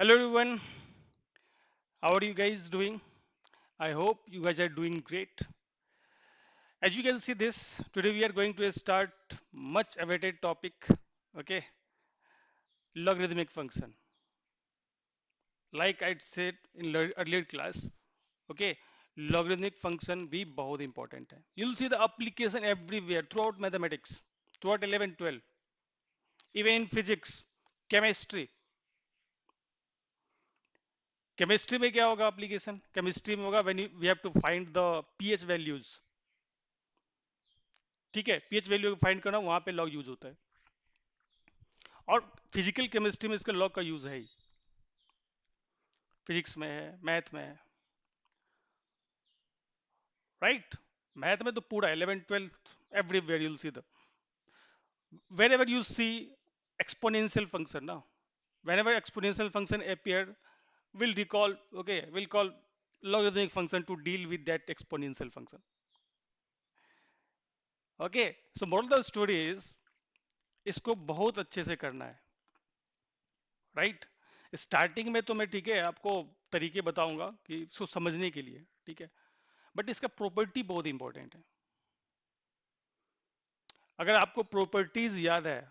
Hello everyone, how are you guys doing? I hope you guys are doing great. As you can see this, today we are going to start much awaited topic, okay, logarithmic function. Like I said in earlier class, okay, logarithmic function भी बहुत important है. You'll see the application everywhere throughout mathematics, throughout 11, 12, even in physics, chemistry. Chemistry में क्या होगा application chemistry में होगा when we have to find the pH values ठीक है पीएच वैल्यू फाइंड करना वहां पे लॉग यूज होता है और फिजिकल केमिस्ट्री में इसका लॉग का यूज है ही फिजिक्स में है मैथ में है राइट मैथ में तो पूरा 11 12 everywhere you'll see the wherever you see exponential function ना whenever exponential function appear we'll recall okay we'll call logarithmic function to deal with that exponential function okay so moral of the story is इसको बहुत अच्छे से करना है right starting में तो मैं ठीक है आपको तरीके बताऊंगा कि इसको समझने के लिए ठीक है बट इसका प्रॉपर्टी बहुत इंपॉर्टेंट है अगर आपको प्रॉपर्टीज याद है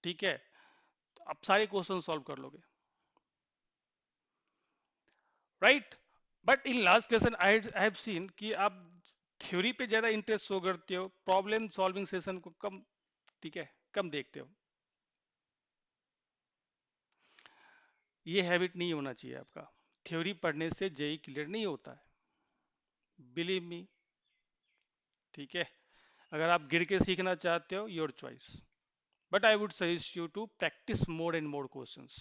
ठीक है तो आप सारे क्वेश्चन सॉल्व कर लोगे right but in last lesson I have seen कि आप थ्योरी पे ज्यादा इंटरेस्ट शो करते हो प्रॉब्लम सॉल्विंग सेशन को कम ठीक है कम देखते हो ये हैबिट नहीं होना चाहिए आपका थ्योरी पढ़ने से जेई क्लियर नहीं होता है बिलीव मी ठीक है अगर आप गिर के सीखना चाहते हो your choice but I would suggest you to practice more and more questions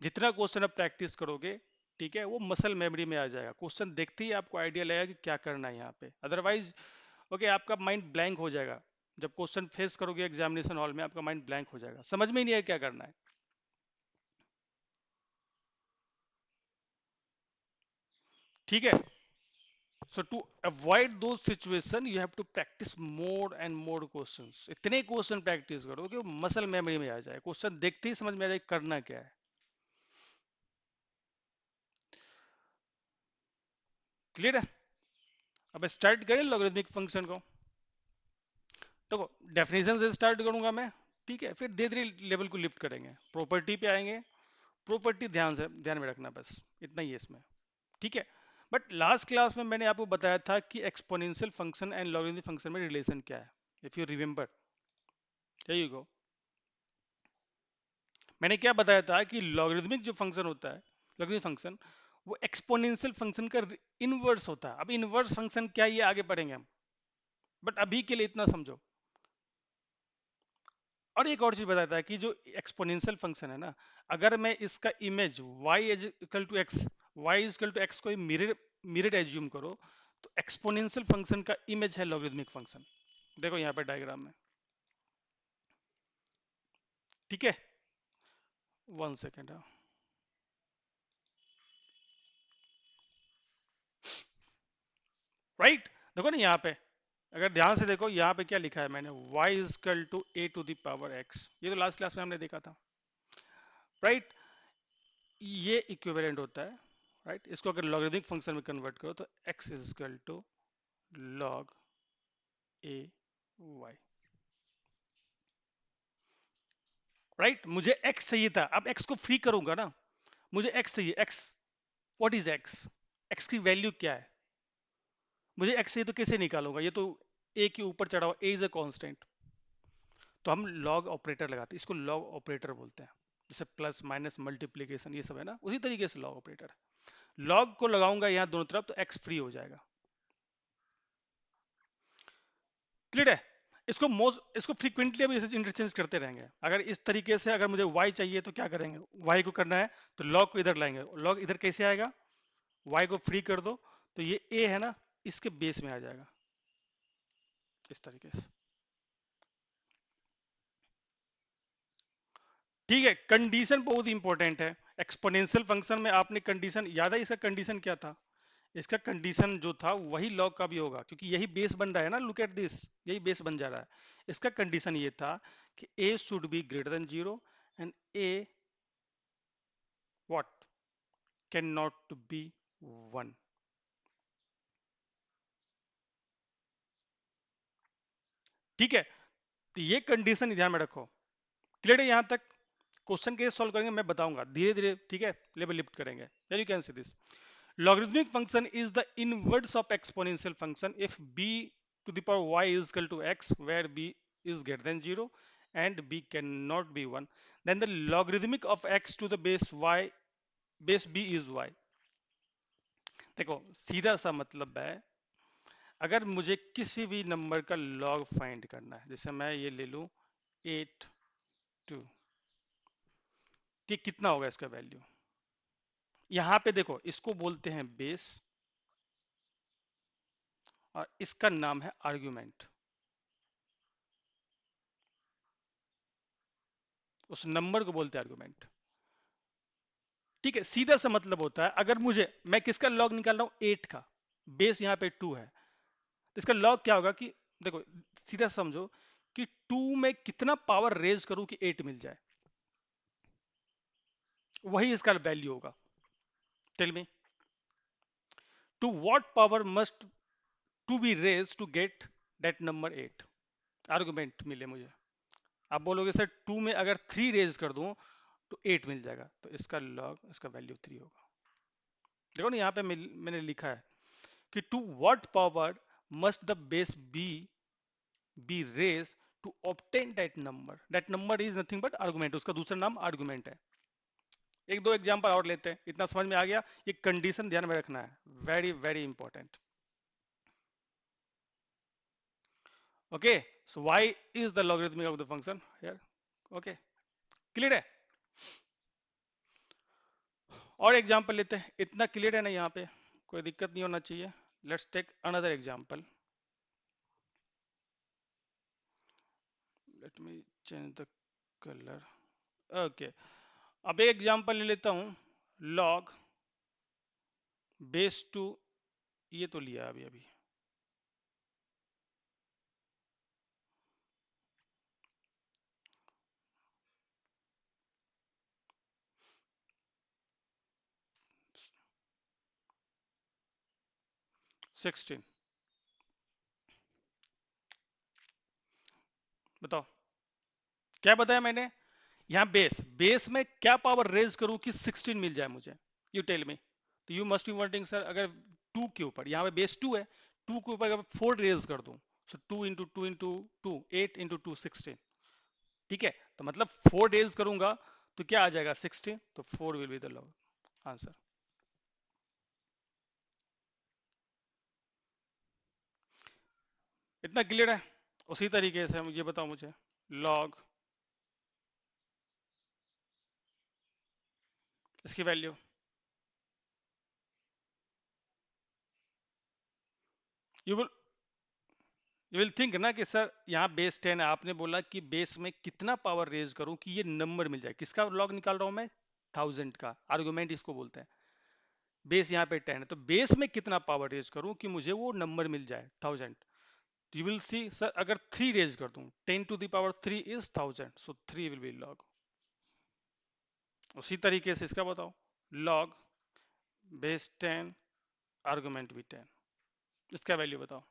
जितना क्वेश्चन आप प्रैक्टिस करोगे ठीक है वो मसल मेमोरी में आ जाएगा क्वेश्चन देखते ही आपको आइडिया लगेगा कि क्या करना है यहाँ पे अदरवाइज ओके आपका माइंड ब्लैंक हो जाएगा जब क्वेश्चन फेस करोगे एग्जामिनेशन हॉल में आपका माइंड ब्लैंक हो जाएगा समझ में ही नहीं है क्या करना है ठीक है so to avoid the situation you have to practice more and more questions इतने क्वेश्चन प्रैक्टिस करो कि मसल मेमोरी में आ जाए क्वेश्चन देखते ही समझ में आ जाए करना क्या है क्लियर है अब स्टार्ट करें लॉगरिथमिक फंक्शन को तो डेफिनेशन से स्टार्ट करूंगा मैं ठीक है फिर धीरे धीरे लेवल को लिफ्ट करेंगे प्रॉपर्टी पे आएंगे प्रॉपर्टी ध्यान में रखना बस इतना ही है इसमें ठीक है बट लास्ट क्लास में मैंने आपको बताया था कि exponential function and logarithmic function में रिलेशन क्या है if you remember you go मैंने क्या बताया था कि लॉगरिथमिक जो फंक्शन होता है लॉगरिथमिक फंक्शन वो एक्सपोनेंशियल फंक्शन का इनवर्स होता है अब इनवर्स फंक्शन क्या है ये आगे पढ़ेंगे हम बट अभी के लिए इतना समझो और एक और चीज बताता है कि जो एक्सपोनेंशियल फंक्शन है ना अगर मैं इसका image y is equal to x y is equal to x को मिरर मिरर एज्यूम करो तो एक्सपोनेंशियल फंक्शन का इमेज है लॉगरिथमिक फंक्शन देखो यहाँ पे डायग्राम में ठीक है वन सेकेंड राइट देखो ना यहाँ पे अगर ध्यान से देखो यहाँ पे क्या लिखा है मैंने y is equal to A to the power x ये तो लास्ट क्लास में हमने देखा था राइट ये इक्विवेलेंट होता है राइट इसको अगर लॉगरिथमिक फंक्शन में कन्वर्ट करो तो x is equal to log a y right मुझे x चाहिए था अब x को फ्री करूंगा ना मुझे x चाहिए x what is x x की वैल्यू क्या है मुझे x चाहिए तो कैसे निकालूंगा ये तो a के ऊपर चढ़ा हुआ a इज अ कांस्टेंट तो हम लॉग ऑपरेटर लगाते हैं इसको लॉग ऑपरेटर बोलते हैं जैसे प्लस माइनस मल्टीप्लीकेशन ये सब है ना उसी तरीके से लॉग ऑपरेटर लॉग को लगाऊंगा यहाँ दोनों तरफ तो x फ्री हो जाएगा क्लियर है इसको फ्रीक्वेंटली अब इंटरचेंज करते रहेंगे अगर इस तरीके से अगर मुझे y चाहिए तो क्या करेंगे y को करना है तो log को इधर लाएंगे log इधर कैसे आएगा y को फ्री कर दो तो ये a है ना इसके बेस में आ जाएगा इस तरीके से ठीक है कंडीशन बहुत इंपॉर्टेंट है एक्सपोनेंशियल फंक्शन में आपने कंडीशन याद है इसका कंडीशन क्या था इसका कंडीशन जो था वही लॉग का भी होगा क्योंकि यही बेस बन रहा है ना लुक एट दिस यही बेस बन जा रहा है इसका कंडीशन ये था कि a should be greater than zero and a can not B 1। ठीक है, तो ये कंडीशन ध्यान में रखो। क्लियर है यहां तक? क्वेश्चन कैसे सॉल्व करेंगे मैं बताऊंगा धीरे धीरे, ठीक है, लेवल लिफ्ट करेंगे। You can see this, logarithmic function is the inverse of exponential function if b to the power y is equal to x, where b is greater than 0 and b cannot be 1, then the logarithmic of x to the base y base b is y। देखो सीधा सा मतलब है, अगर मुझे किसी भी number का log फाइंड करना है, जैसे मैं ये ले लूं 8 2, कि कितना होगा इसका वैल्यू। यहां पे देखो इसको बोलते हैं बेस और इसका नाम है आर्ग्यूमेंट। उस नंबर को बोलते हैं आर्गुमेंट। ठीक है, सीधा सा मतलब होता है, अगर मुझे, मैं किसका लॉग निकाल रहा हूं 8 का, बेस यहाँ पे 2 है, तो इसका लॉग क्या होगा कि देखो सीधा समझो कि 2 में कितना पावर रेज करूं कि 8 मिल जाए, वही इसका वैल्यू होगा। Tell me, to what power must two be raise to get that number 8, argument मिले मुझे। आप बोलोगे सर 2 में अगर 3 रेज कर दूं तो 8 मिल जाएगा, तो इसका लॉग, इसका वैल्यू 3 होगा। देखो ना यहाँ पे मैंने लिखा है कि to what power must the base be raise to obtain that number is nothing but argument, उसका दूसरा नाम आर्गुमेंट है। एक दो एग्जांपल और लेते हैं, इतना समझ में आ गया? ये कंडीशन ध्यान में रखना है, very very important. Okay, so why is the logarithmic of the function here? Okay, clear है? और एग्जांपल लेते हैं, इतना क्लियर है ना यहाँ पे, कोई दिक्कत नहीं होना चाहिए। Let's take another example, let me change the colour. Okay, अब एक एग्जांपल ले लेता हूं, लॉग बेस टू, ये तो लिया अभी अभी, 16। बताओ क्या बताया मैंने? यहाँ बेस में क्या पावर रेज करूं कि 16 मिल जाए मुझे? You tell me. तो you must be wanting sir, अगर 2 के ऊपर, यहाँ पे बेस 2 है, 2 के ऊपर अगर 4 रेज कर दूं, सो 2 इंटू 2 इंटू 2, 8 इंटू 2 16। ठीक है, तो मतलब 4 रेज करूंगा तो क्या आ जाएगा 16, तो 4 will be the log answer. इतना क्लियर है? उसी तरीके से मुझे बताओ, मुझे लॉग इसकी value, you will you will think ना कि सर यहाँ बेस 10 है, आपने बोला कि बेस में कितना पावर रेज करूं कि ये नंबर मिल जाए। किसका लॉग निकाल रहा हूं मैं? 1000 का, आर्गुमेंट इसको बोलते हैं। बेस यहाँ पे 10 है, तो बेस में कितना पावर रेज करूं कि मुझे वो नंबर मिल जाए 1000। तो यू विल सी सर, अगर 3 रेज कर दूं, 10 to the power 3 is 1000, so 3 will be log. उसी तरीके से इसका बताओ, लॉग बेस 10 आर्गुमेंट भी 10, इसका वैल्यू बताओ।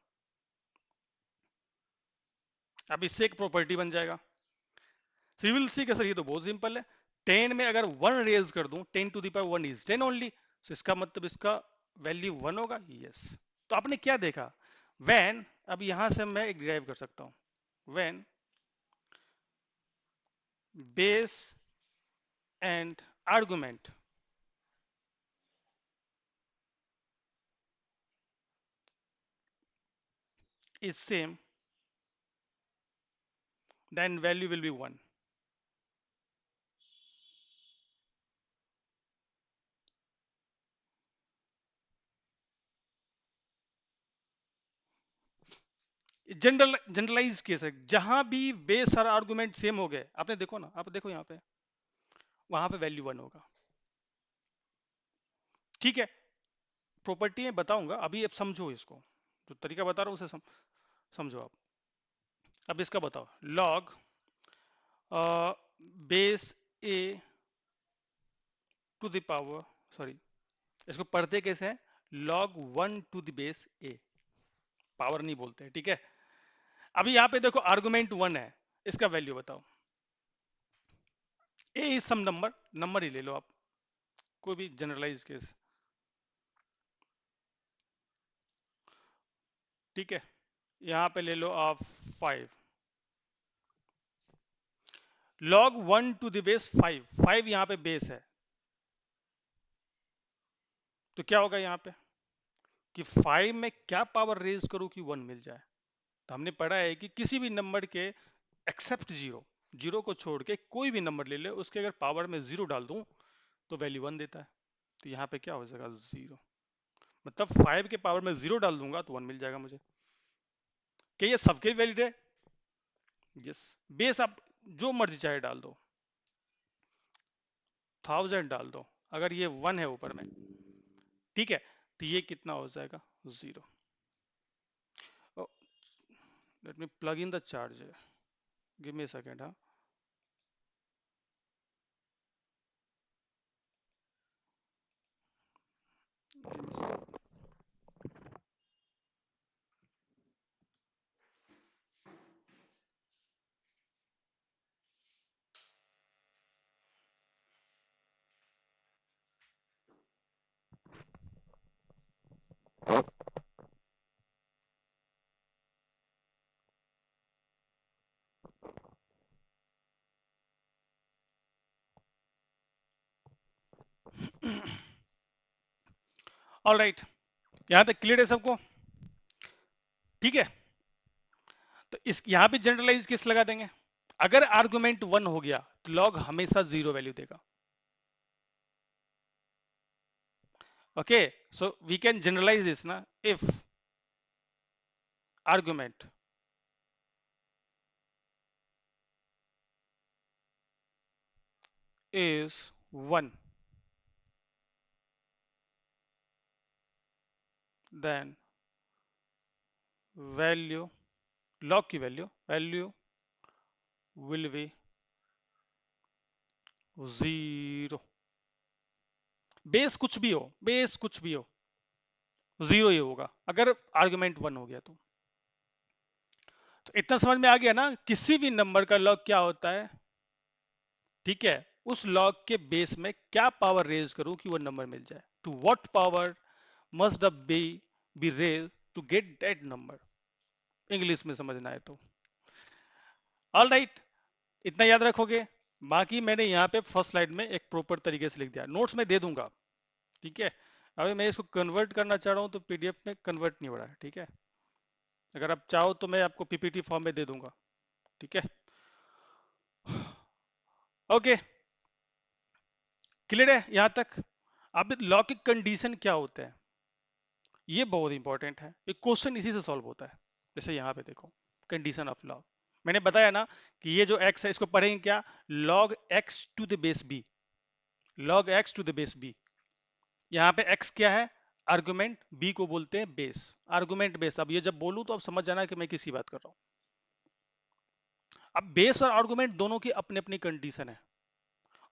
अब इससे एक प्रॉपर्टी बन जाएगा, सिविल सी के सर ये तो बहुत सिंपल है। 10 में अगर 1 रेज कर दूं, 10 to the power 1 is 10 only, तो इसका मतलब इसका वैल्यू 1 होगा। यस, तो आपने क्या देखा? व्हेन, अब यहां से मैं एक डिराइव कर सकता हूं, when base and argument is same, then value will be 1। Generalise case है, जहां भी बेस और आर्गुमेंट सेम हो गए, आपने देखो ना, आप देखो यहां पे, वहां पे वैल्यू 1 होगा। ठीक है, प्रॉपर्टी में बताऊंगा, अभी अब समझो इसको, जो तरीका बता रहा हूं उसे समझो आप। अब इसका बताओ, log base a to the power, sorry, इसको पढ़ते कैसे हैं? log 1 to the base a, power नहीं बोलते हैं, ठीक है। अभी यहाँ पे देखो आर्गुमेंट 1 है, इसका वैल्यू बताओ। ए इज सम नंबर, नंबर ही ले लो आप, कोई भी जनरलाइज केस, ठीक है। यहाँ पे ले लो आप 5, log 1 टू द बेस 5, 5 यहाँ पे बेस है, तो क्या होगा यहाँ पे कि 5 में क्या पावर रेज करूं कि 1 मिल जाए। तो हमने पढ़ा है कि किसी भी नंबर के एक्सेप्ट जीरो, जीरो को छोड़ के कोई भी नंबर ले ले, उसके अगर पावर में जीरो डाल दूं तो वैल्यू 1 देता है। तो यहाँ पे क्या हो जाएगा? जीरो। मतलब 5 के पावर में जीरो डाल दूंगा तो 1 मिल जाएगा मुझे। क्या ये सबके वैलिड है? यस। बेस आप जो मर्जी चाहे डाल दो, 1000 डाल दो, अगर ये 1 है ऊपर में, ठीक है, तो ये कितना हो जाएगा? Zero. Let me plug in the charger, give me a second. हाँ, ऑल राइट, यहां तक क्लियर है सबको? ठीक है, तो इस यहां पे जनरलाइज किस लगा देंगे? अगर आर्गुमेंट 1 हो गया तो लॉग हमेशा जीरो वैल्यू देगा। Okay, so we can generalise this ना, if argument is 1, then value, log की value will be 0। बेस कुछ भी हो, बेस कुछ भी हो, जीरो ही होगा अगर आर्गुमेंट 1 हो गया तो इतना समझ में आ गया ना, किसी भी नंबर का लॉग क्या होता है, ठीक है, उस लॉग के बेस में क्या पावर रेज करूं कि वो नंबर मिल जाए, to what power must the be raise to get that number, English में समझना है तो। ऑल राइट, इतना याद रखोगे। बाकी मैंने यहाँ पे फर्स्ट स्लाइड में एक प्रॉपर तरीके से लिख दिया, नोट्स में दे दूंगा, ठीक है। अभी मैं इसको कन्वर्ट करना चाह रहा हूँ तो पीडीएफ में कन्वर्ट नहीं हो रहा है, ठीक है। अगर आप चाहो तो मैं आपको पीपीटी फॉर्म में दे दूंगा, ठीक है। ओके, क्लियर है यहाँ तक? अब लॉ की कंडीशन क्या होते हैं, ये बहुत इंपॉर्टेंट है, एक क्वेश्चन इसी से सॉल्व होता है। जैसे यहाँ पे देखो, कंडीशन ऑफ लॉ, मैंने बताया ना कि ये जो x है इसको पढ़ेंगे क्या? log x to the base b, log x to the base b। यहाँ पे x क्या है? आर्गुमेंट, b को बोलते हैं बेस, आर्गुमेंट बेस। अब ये जब बोलूं तो अब समझ जाना कि मैं किसी बात कर रहा हूं। अब बेस और आर्गुमेंट दोनों की अपनी अपनी कंडीशन है,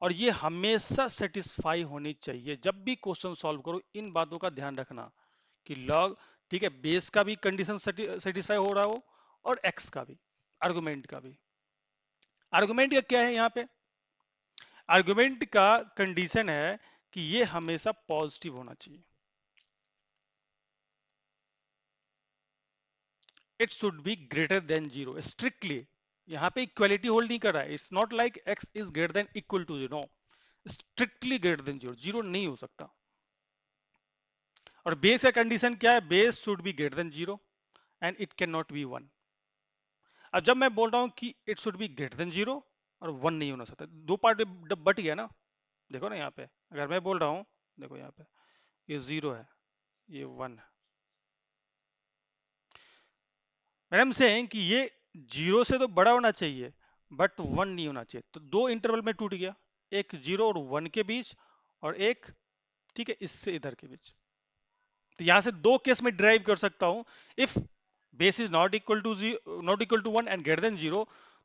और ये हमेशा सेटिस्फाई होनी चाहिए। जब भी क्वेश्चन सॉल्व करो इन बातों का ध्यान रखना कि लॉग, ठीक है, बेस का भी कंडीशन सेटिस्फाई हो रहा हो और एक्स का भी, आर्गुमेंट का भी। आर्गुमेंट का क्या है यहाँ पे? आर्गुमेंट का कंडीशन है कि ये हमेशा पॉजिटिव होना चाहिए, it should be greater than zero strictly. यहाँ पे इक्वलिटी होल्ड नहीं कर रहा है, it's not like x is greater than equal to zero, strictly greater than zero, zero नहीं हो सकता। और बेस का कंडीशन क्या है? Base should be greater than zero and it can not be one. अब जब मैं बोल रहा हूं कि it should be greater than zero और वन नहीं होना सकता, दो पार्ट बट गया ना। देखो ना यहाँ पे, अगर मैं बोल रहा हूँ, देखो यहाँ पे ये जीरो है, ये वन है, मैडम से कि ये जीरो से तो बड़ा होना चाहिए बट वन नहीं होना चाहिए, तो दो इंटरवल में टूट गया, एक जीरो और वन के बीच और एक, ठीक है, इससे इधर के बीच। तो यहां से दो केस में ड्राइव कर सकता हूं, if base is not equal to not equal to one and greater than zero,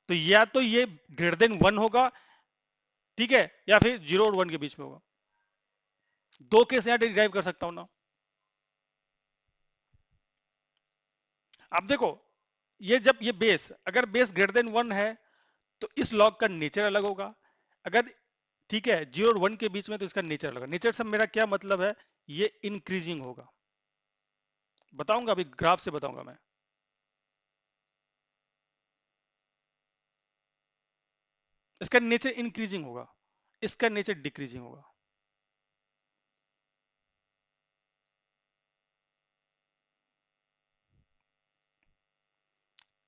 तो या तो ये ग्रेटर देन वन होगा, ठीक है, या फिर जीरो और वन के बीच में होगा। दो केस यहां डिराइव कर सकता हूं ना। अब देखो, ये जब ये बेस, अगर बेस ग्रेटर देन 1 है तो इस लॉग का नेचर अलग होगा। अगर, ठीक है, 0 और 1 के बीच में तो इसका नेचर अलग है। नेचर से मेरा क्या मतलब है, ये इंक्रीजिंग होगा। बताऊंगा, अभी ग्राफ से बताऊंगा मैं। इसका नेचर इंक्रीजिंग होगा, इसका नेचर डिक्रीजिंग होगा।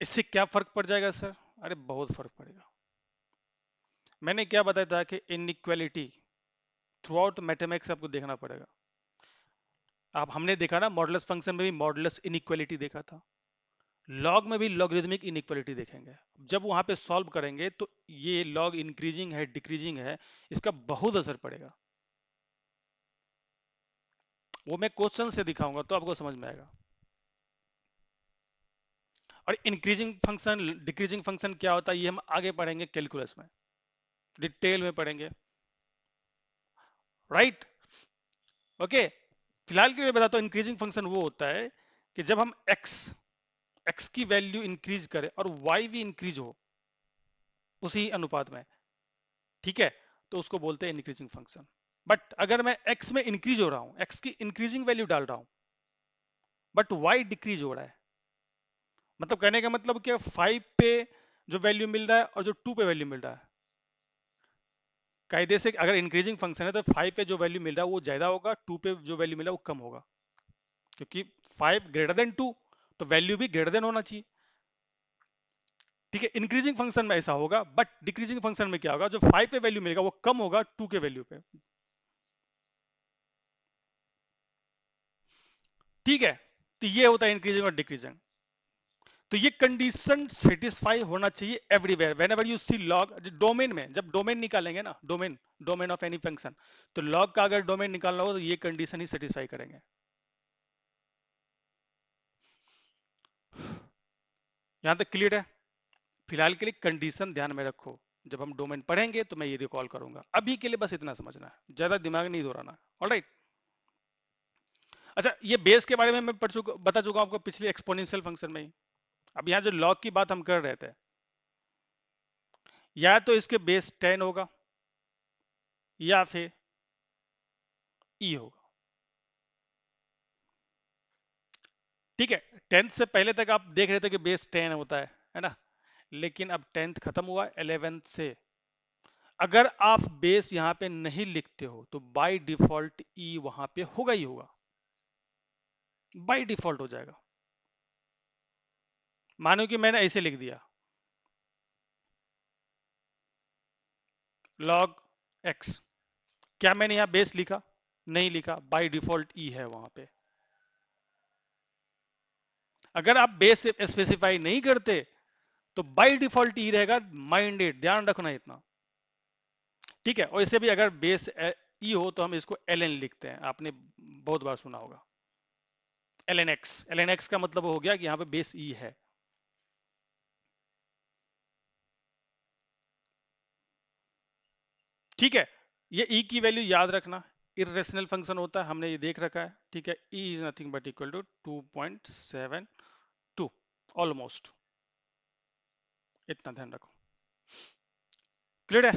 इससे क्या फर्क पड़ जाएगा सर? अरे बहुत फर्क पड़ेगा। मैंने क्या बताया था कि इनइक्वालिटी थ्रू आउट मैथमेटिक्स आपको देखना पड़ेगा। आप, हमने देखा ना मॉडुलस फंक्शन में भी मॉडुलस इनइक्वालिटी देखा था, लॉग में भी लॉगरिदमिक इनइक्वालिटी देखेंगे। जब वहां पे सॉल्व करेंगे तो ये लॉग इंक्रीजिंग है डिक्रीजिंग है, इसका बहुत असर पड़ेगा। वो मैं क्वेश्चन से दिखाऊंगा तो आपको समझ में आएगा। और इंक्रीजिंग फंक्शन डिक्रीजिंग फंक्शन क्या होता है ये हम आगे पढ़ेंगे कैलकुलस में, डिटेल में पढ़ेंगे, राइट? ओके, फिलहाल के लिए बताता हूं, इंक्रीजिंग फंक्शन वो होता है कि जब हम एक्स की वैल्यू इंक्रीज करें और वाई भी इंक्रीज हो उसी अनुपात में, ठीक है, तो उसको बोलते हैं इंक्रीजिंग फंक्शन। बट अगर मैं एक्स में इंक्रीज हो रहा हूं, एक्स की इंक्रीजिंग वैल्यू डाल रहा हूं, बट वाई डिक्रीज हो रहा है, मतलब कहने का मतलब क्या, 5 पे जो वैल्यू मिल रहा है और जो 2 पे वैल्यू मिल रहा है, कायदे से अगर इंक्रीजिंग फंक्शन है तो 5 पे जो वैल्यू मिल रहा है वो ज्यादा होगा, 2 पे जो वैल्यू मिल रहा है वो कम होगा, क्योंकि 5 ग्रेटर देन 2 तो वैल्यू भी ग्रेटर देन होना चाहिए। ठीक है, इंक्रीजिंग फंक्शन में ऐसा होगा, बट डिक्रीजिंग फंक्शन में क्या होगा, जो 5 पे वैल्यू मिलेगा वो कम होगा 2 के वैल्यू पे। ठीक है, तो ये होता है इंक्रीजिंग और डिक्रीजिंग। तो ये कंडीशन सेटिस्फाई होना चाहिए everywhere whenever you see log. Domain में जब डोमेन निकालेंगे ना, domain, domain of any function, तो लॉग का अगर डोमेन निकालना हो तो ये कंडीशन ही सेटिस्फाई करेंगे। यहां तक क्लियर है? फिलहाल के लिए कंडीशन ध्यान में रखो, जब हम डोमेन पढ़ेंगे तो मैं ये रिकॉल करूंगा, अभी के लिए बस इतना समझना है, ज्यादा दिमाग नहीं दौड़ाना। ऑलराइट। अच्छा, ये बेस के बारे में मैं बता चुका हूं आपको पिछले एक्सपोनेंशियल फंक्शन में ही। अब यहाँ जो लॉग की बात हम कर रहे थे, या तो इसके बेस 10 होगा या फिर ई होगा। ठीक है, 10th से पहले तक आप देख रहे थे कि बेस 10 होता है ना? लेकिन अब 10th खत्म हुआ, 11th से अगर आप बेस यहां पे नहीं लिखते हो तो बाय डिफॉल्ट ई वहां पे होगा ही होगा, बाय डिफॉल्ट हो जाएगा। मानो कि मैंने ऐसे लिख दिया, log x, क्या मैंने यहां बेस लिखा? नहीं लिखा, बाय डिफॉल्ट ई है वहां पे। अगर आप बेस स्पेसिफाई नहीं करते तो बाय डिफॉल्ट ई रहेगा, माइंडेड, ध्यान रखना इतना। ठीक है, और इसे भी अगर बेस ई हो तो हम इसको एल एन लिखते हैं, आपने बहुत बार सुना होगा l n x. L n x का मतलब हो गया कि यहाँ पे बेस ई है। ठीक है, ये ई की वैल्यू याद रखना, इरेशनल फंक्शन होता है, हमने ये देख रखा है। ठीक है, e is nothing but equal to 2.72, almost, इतना ध्यान रखो। क्लियर है?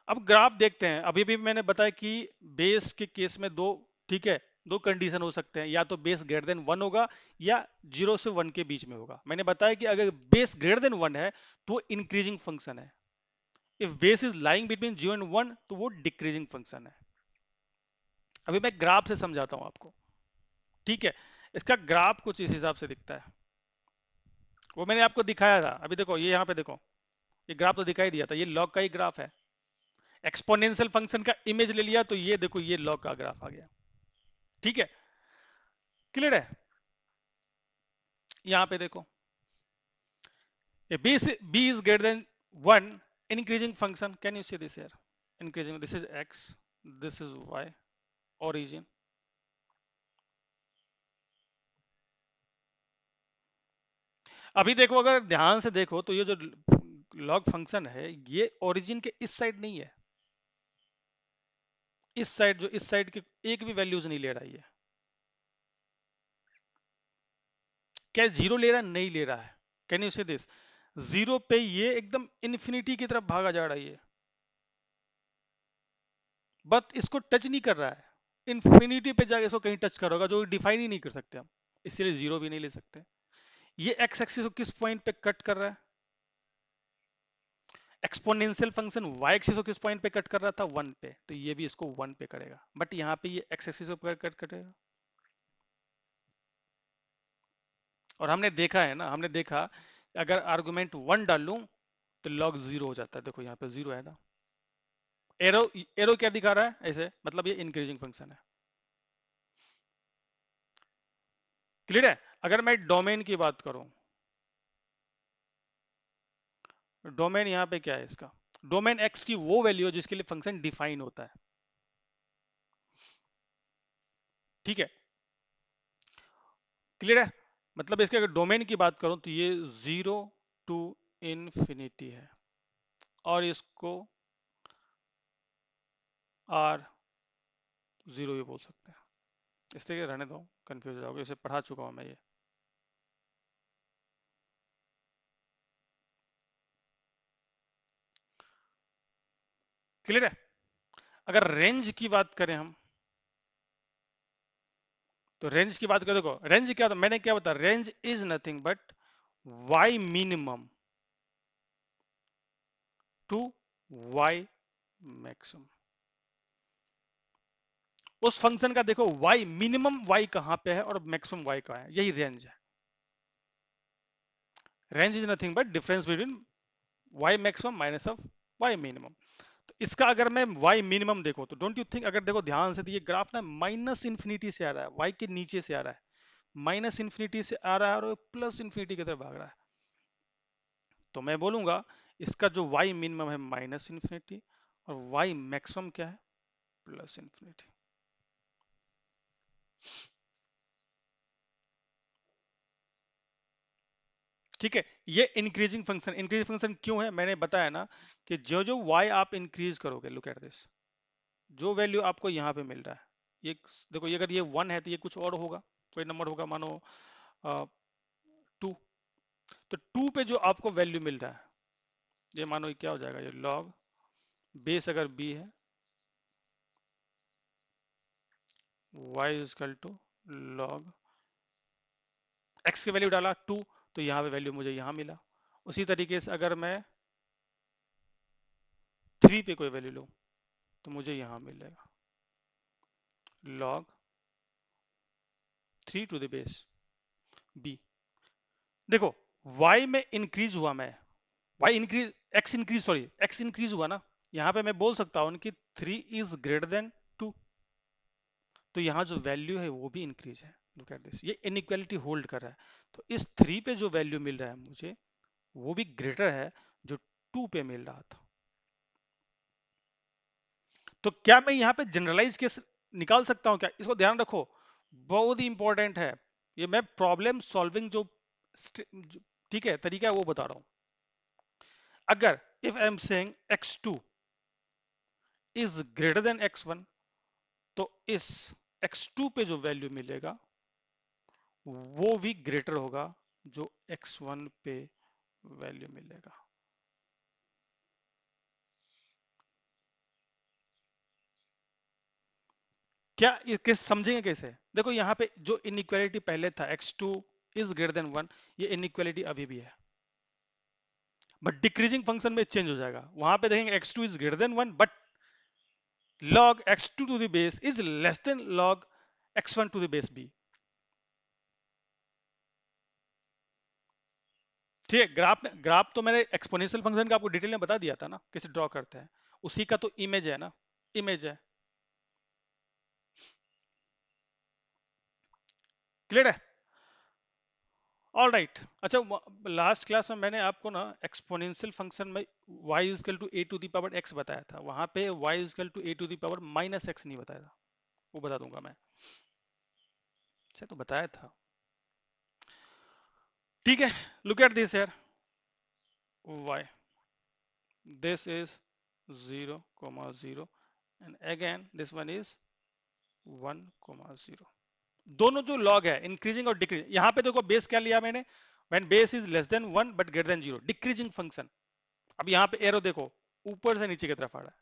अब ग्राफ देखते हैं। अभी भी मैंने बताया कि बेस के केस में दो, ठीक है, दो कंडीशन हो सकते हैं, या तो बेस ग्रेटर देन 1 होगा या 0 से 1 के बीच में होगा। मैंने बताया कि अगर बेस ग्रेटर देन 1 है तो इंक्रीजिंग फंक्शन है, if base is lying between 0 and 1 तो वो डिक्रीजिंग फंक्शन है। अभी मैं ग्राफ से समझाता हूं आपको। ठीक है, इसका ग्राफ कुछ इस हिसाब से दिखता है, वो मैंने आपको दिखाया था। अभी देखो, ये यहाँ पे देखो, ये ग्राफ तो दिखाई दिया था, ये लॉग का ही ग्राफ है। एक्सपोनेंशियल फंक्शन का इमेज ले लिया तो ये देखो, ये लॉग का ग्राफ आ गया। ठीक है, क्लियर है? यहां पे देखो, b is greater than 1, increasing function, can you see this here? Increasing, this is x, this is y, origin। अभी देखो, अगर ध्यान से देखो तो ये जो लॉग फंक्शन है ये ओरिजिन के इस साइड नहीं है, इस साइड जो इस साइड के एक भी वैल्यूज नहीं ले रहा है ये। क्या जीरो ले रहा है? नहीं ले रहा है। Can you say this? Zero पे ये एकदम इन्फिनिटी की तरफ भागा जा रहा है ये, बट इसको टच नहीं कर रहा है। इन्फिनिटी पे जाके इसको कहीं टच करोगा जो डिफाइन ही नहीं कर सकते हम, इसलिए जीरो भी नहीं ले सकते। ये एक्स एक्सिस को किस पॉइंट पे कट कर रहा है? एक्सपोनेंशियल फंक्शन वाई एक्सिस को किस पॉइंट पे कट कर रहा था? वन पे, तो ये भी इसको वन पे करेगा, बट यहाँ पे ये एक्स एक्सिस को कट करेगा। और हमने देखा है ना, हमने देखा अगर आर्गुमेंट वन डाल लूं तो लॉग जीरो हो जाता है। देखो यहाँ पे जीरो है ना, एरो एरो क्या दिखा रहा है ऐसे, मतलब ये इंक्रीजिंग फंक्शन है। क्लियर है? अगर मैं डोमेन की बात करूं, डोमेन यहाँ पे क्या है इसका? डोमेन एक्स की वो वैल्यू है जिसके लिए फंक्शन डिफाइन होता है। ठीक है, क्लियर है? मतलब इसके अगर डोमेन की बात करूं तो ये जीरो टू इन्फिनिटी है, और इसको आर जीरो भी बोल सकते हैं। इस तरीके रहने दो, कंफ्यूज हो जाओगे, इसे पढ़ा चुका हूं मैं ये। क्लियर है? अगर रेंज की बात करें हम, तो रेंज की बात करें, देखो रेंज क्या था, मैंने क्या बताया, range is nothing but y minimum to y maximum. उस फंक्शन का देखो वाई मिनिमम वाई कहां पे है और मैक्सिमम वाई कहां है, यही रेंज है। Range is nothing but difference between y maximum minus of y minimum. तो इसका अगर मैं वाई मिनिमम देखो तो डोंट यू थिंक, अगर देखो ध्यान से, तो ये ग्राफ ना माइनस इन्फिनिटी से आ रहा है, वाई के नीचे से आ रहा है, माइनस इन्फिनिटी से आ रहा है और प्लस इन्फिनिटी की तरफ भाग रहा है। तो मैं बोलूंगा इसका जो वाई मिनिमम है माइनस इन्फिनिटी, और वाई मैक्सिमम क्या है? Plus infinity. ठीक है, ये इंक्रीजिंग फंक्शन, इंक्रीजिंग फंक्शन क्यों है मैंने बताया ना, कि जो जो y आप इंक्रीज करोगे, लुक एट दिस, जो वैल्यू आपको यहाँ पे मिल रहा है, ये देखो, ये अगर ये वन है तो ये कुछ और होगा, कोई नंबर होगा, मानो टू। तो टू पे जो आपको वैल्यू मिल रहा है, ये मानो ये क्या हो जाएगा, ये लॉग बेस अगर b है, y is equal to log x की वैल्यू डाला टू, तो यहाँ पे वैल्यू मुझे यहाँ मिला। उसी तरीके से अगर मैं थ्री पे कोई वैल्यू लूँ तो मुझे यहाँ मिलेगा log three to the base b। देखो y में इंक्रीज हुआ, मैं y increase, x increase, sorry x increase हुआ ना, यहाँ पे मैं बोल सकता हूँ कि three is greater than two, तो यहाँ जो वैल्यू है वो भी इंक्रीज है। लुक एट दिस, ये इनइक्वालिटी होल्ड कर रहा है। तो इस थ्री पे जो वैल्यू मिल रहा है मुझे, वो भी ग्रेटर है जो टू पे मिल रहा था। तो क्या मैं यहाँ पे जनरलाइज केस निकाल सकता हूँ क्या? इसको ध्यान रखो, बहुत ही इंपॉर्टेंट है ये। मैं प्रॉब्लम सॉल्विंग जो ठीक है तरीका है वो बता रहा हूँ। अगर if I am saying x2 is greater then x1, तो इस x2 पे जो वैल्यू मिलेगा वो भी ग्रेटर होगा जो x1 पे वैल्यू मिलेगा। क्या इसके समझेंगे कैसे? देखो यहाँ पे जो इनइक्वालिटी पहले था x2 इज ग्रेटर देन 1, ये इनइक्वालिटी अभी भी है, बट डिक्रीजिंग फंक्शन में चेंज हो जाएगा। वहां पे देखेंगे x2 is greater than 1 but log x2 to the base is less than log x1 to the base b। ठीक है, ग्राफ तो मैंने एक्सपोनेंशियल फंक्शन का आपको डिटेल में बता दिया था ना, कैसे ड्रॉ करते हैं, उसी का तो इमेज है ना, इमेज है। क्लियर है? All right. अच्छा, लास्ट क्लास में मैंने आपको ना एक्सपोनेंशियल फंक्शन में y is equal to A to the power x बताया था, वहां पे y is equal to A to the power minus x नहीं बताया था, वो बता दूंगा मैं। से तो बताया था। ठीक है, लुक एट दिस यार, y, this is 0, 0, and again this one is 1,0। दोनों जो लॉग है इंक्रीजिंग और डिक्रीजिंग, यहां पे देखो बेस क्या लिया मैंने, when base is less then 1 but greater then 0, decreasing function. अब यहां पे एरो देखो ऊपर से नीचे की तरफ आ रहा है।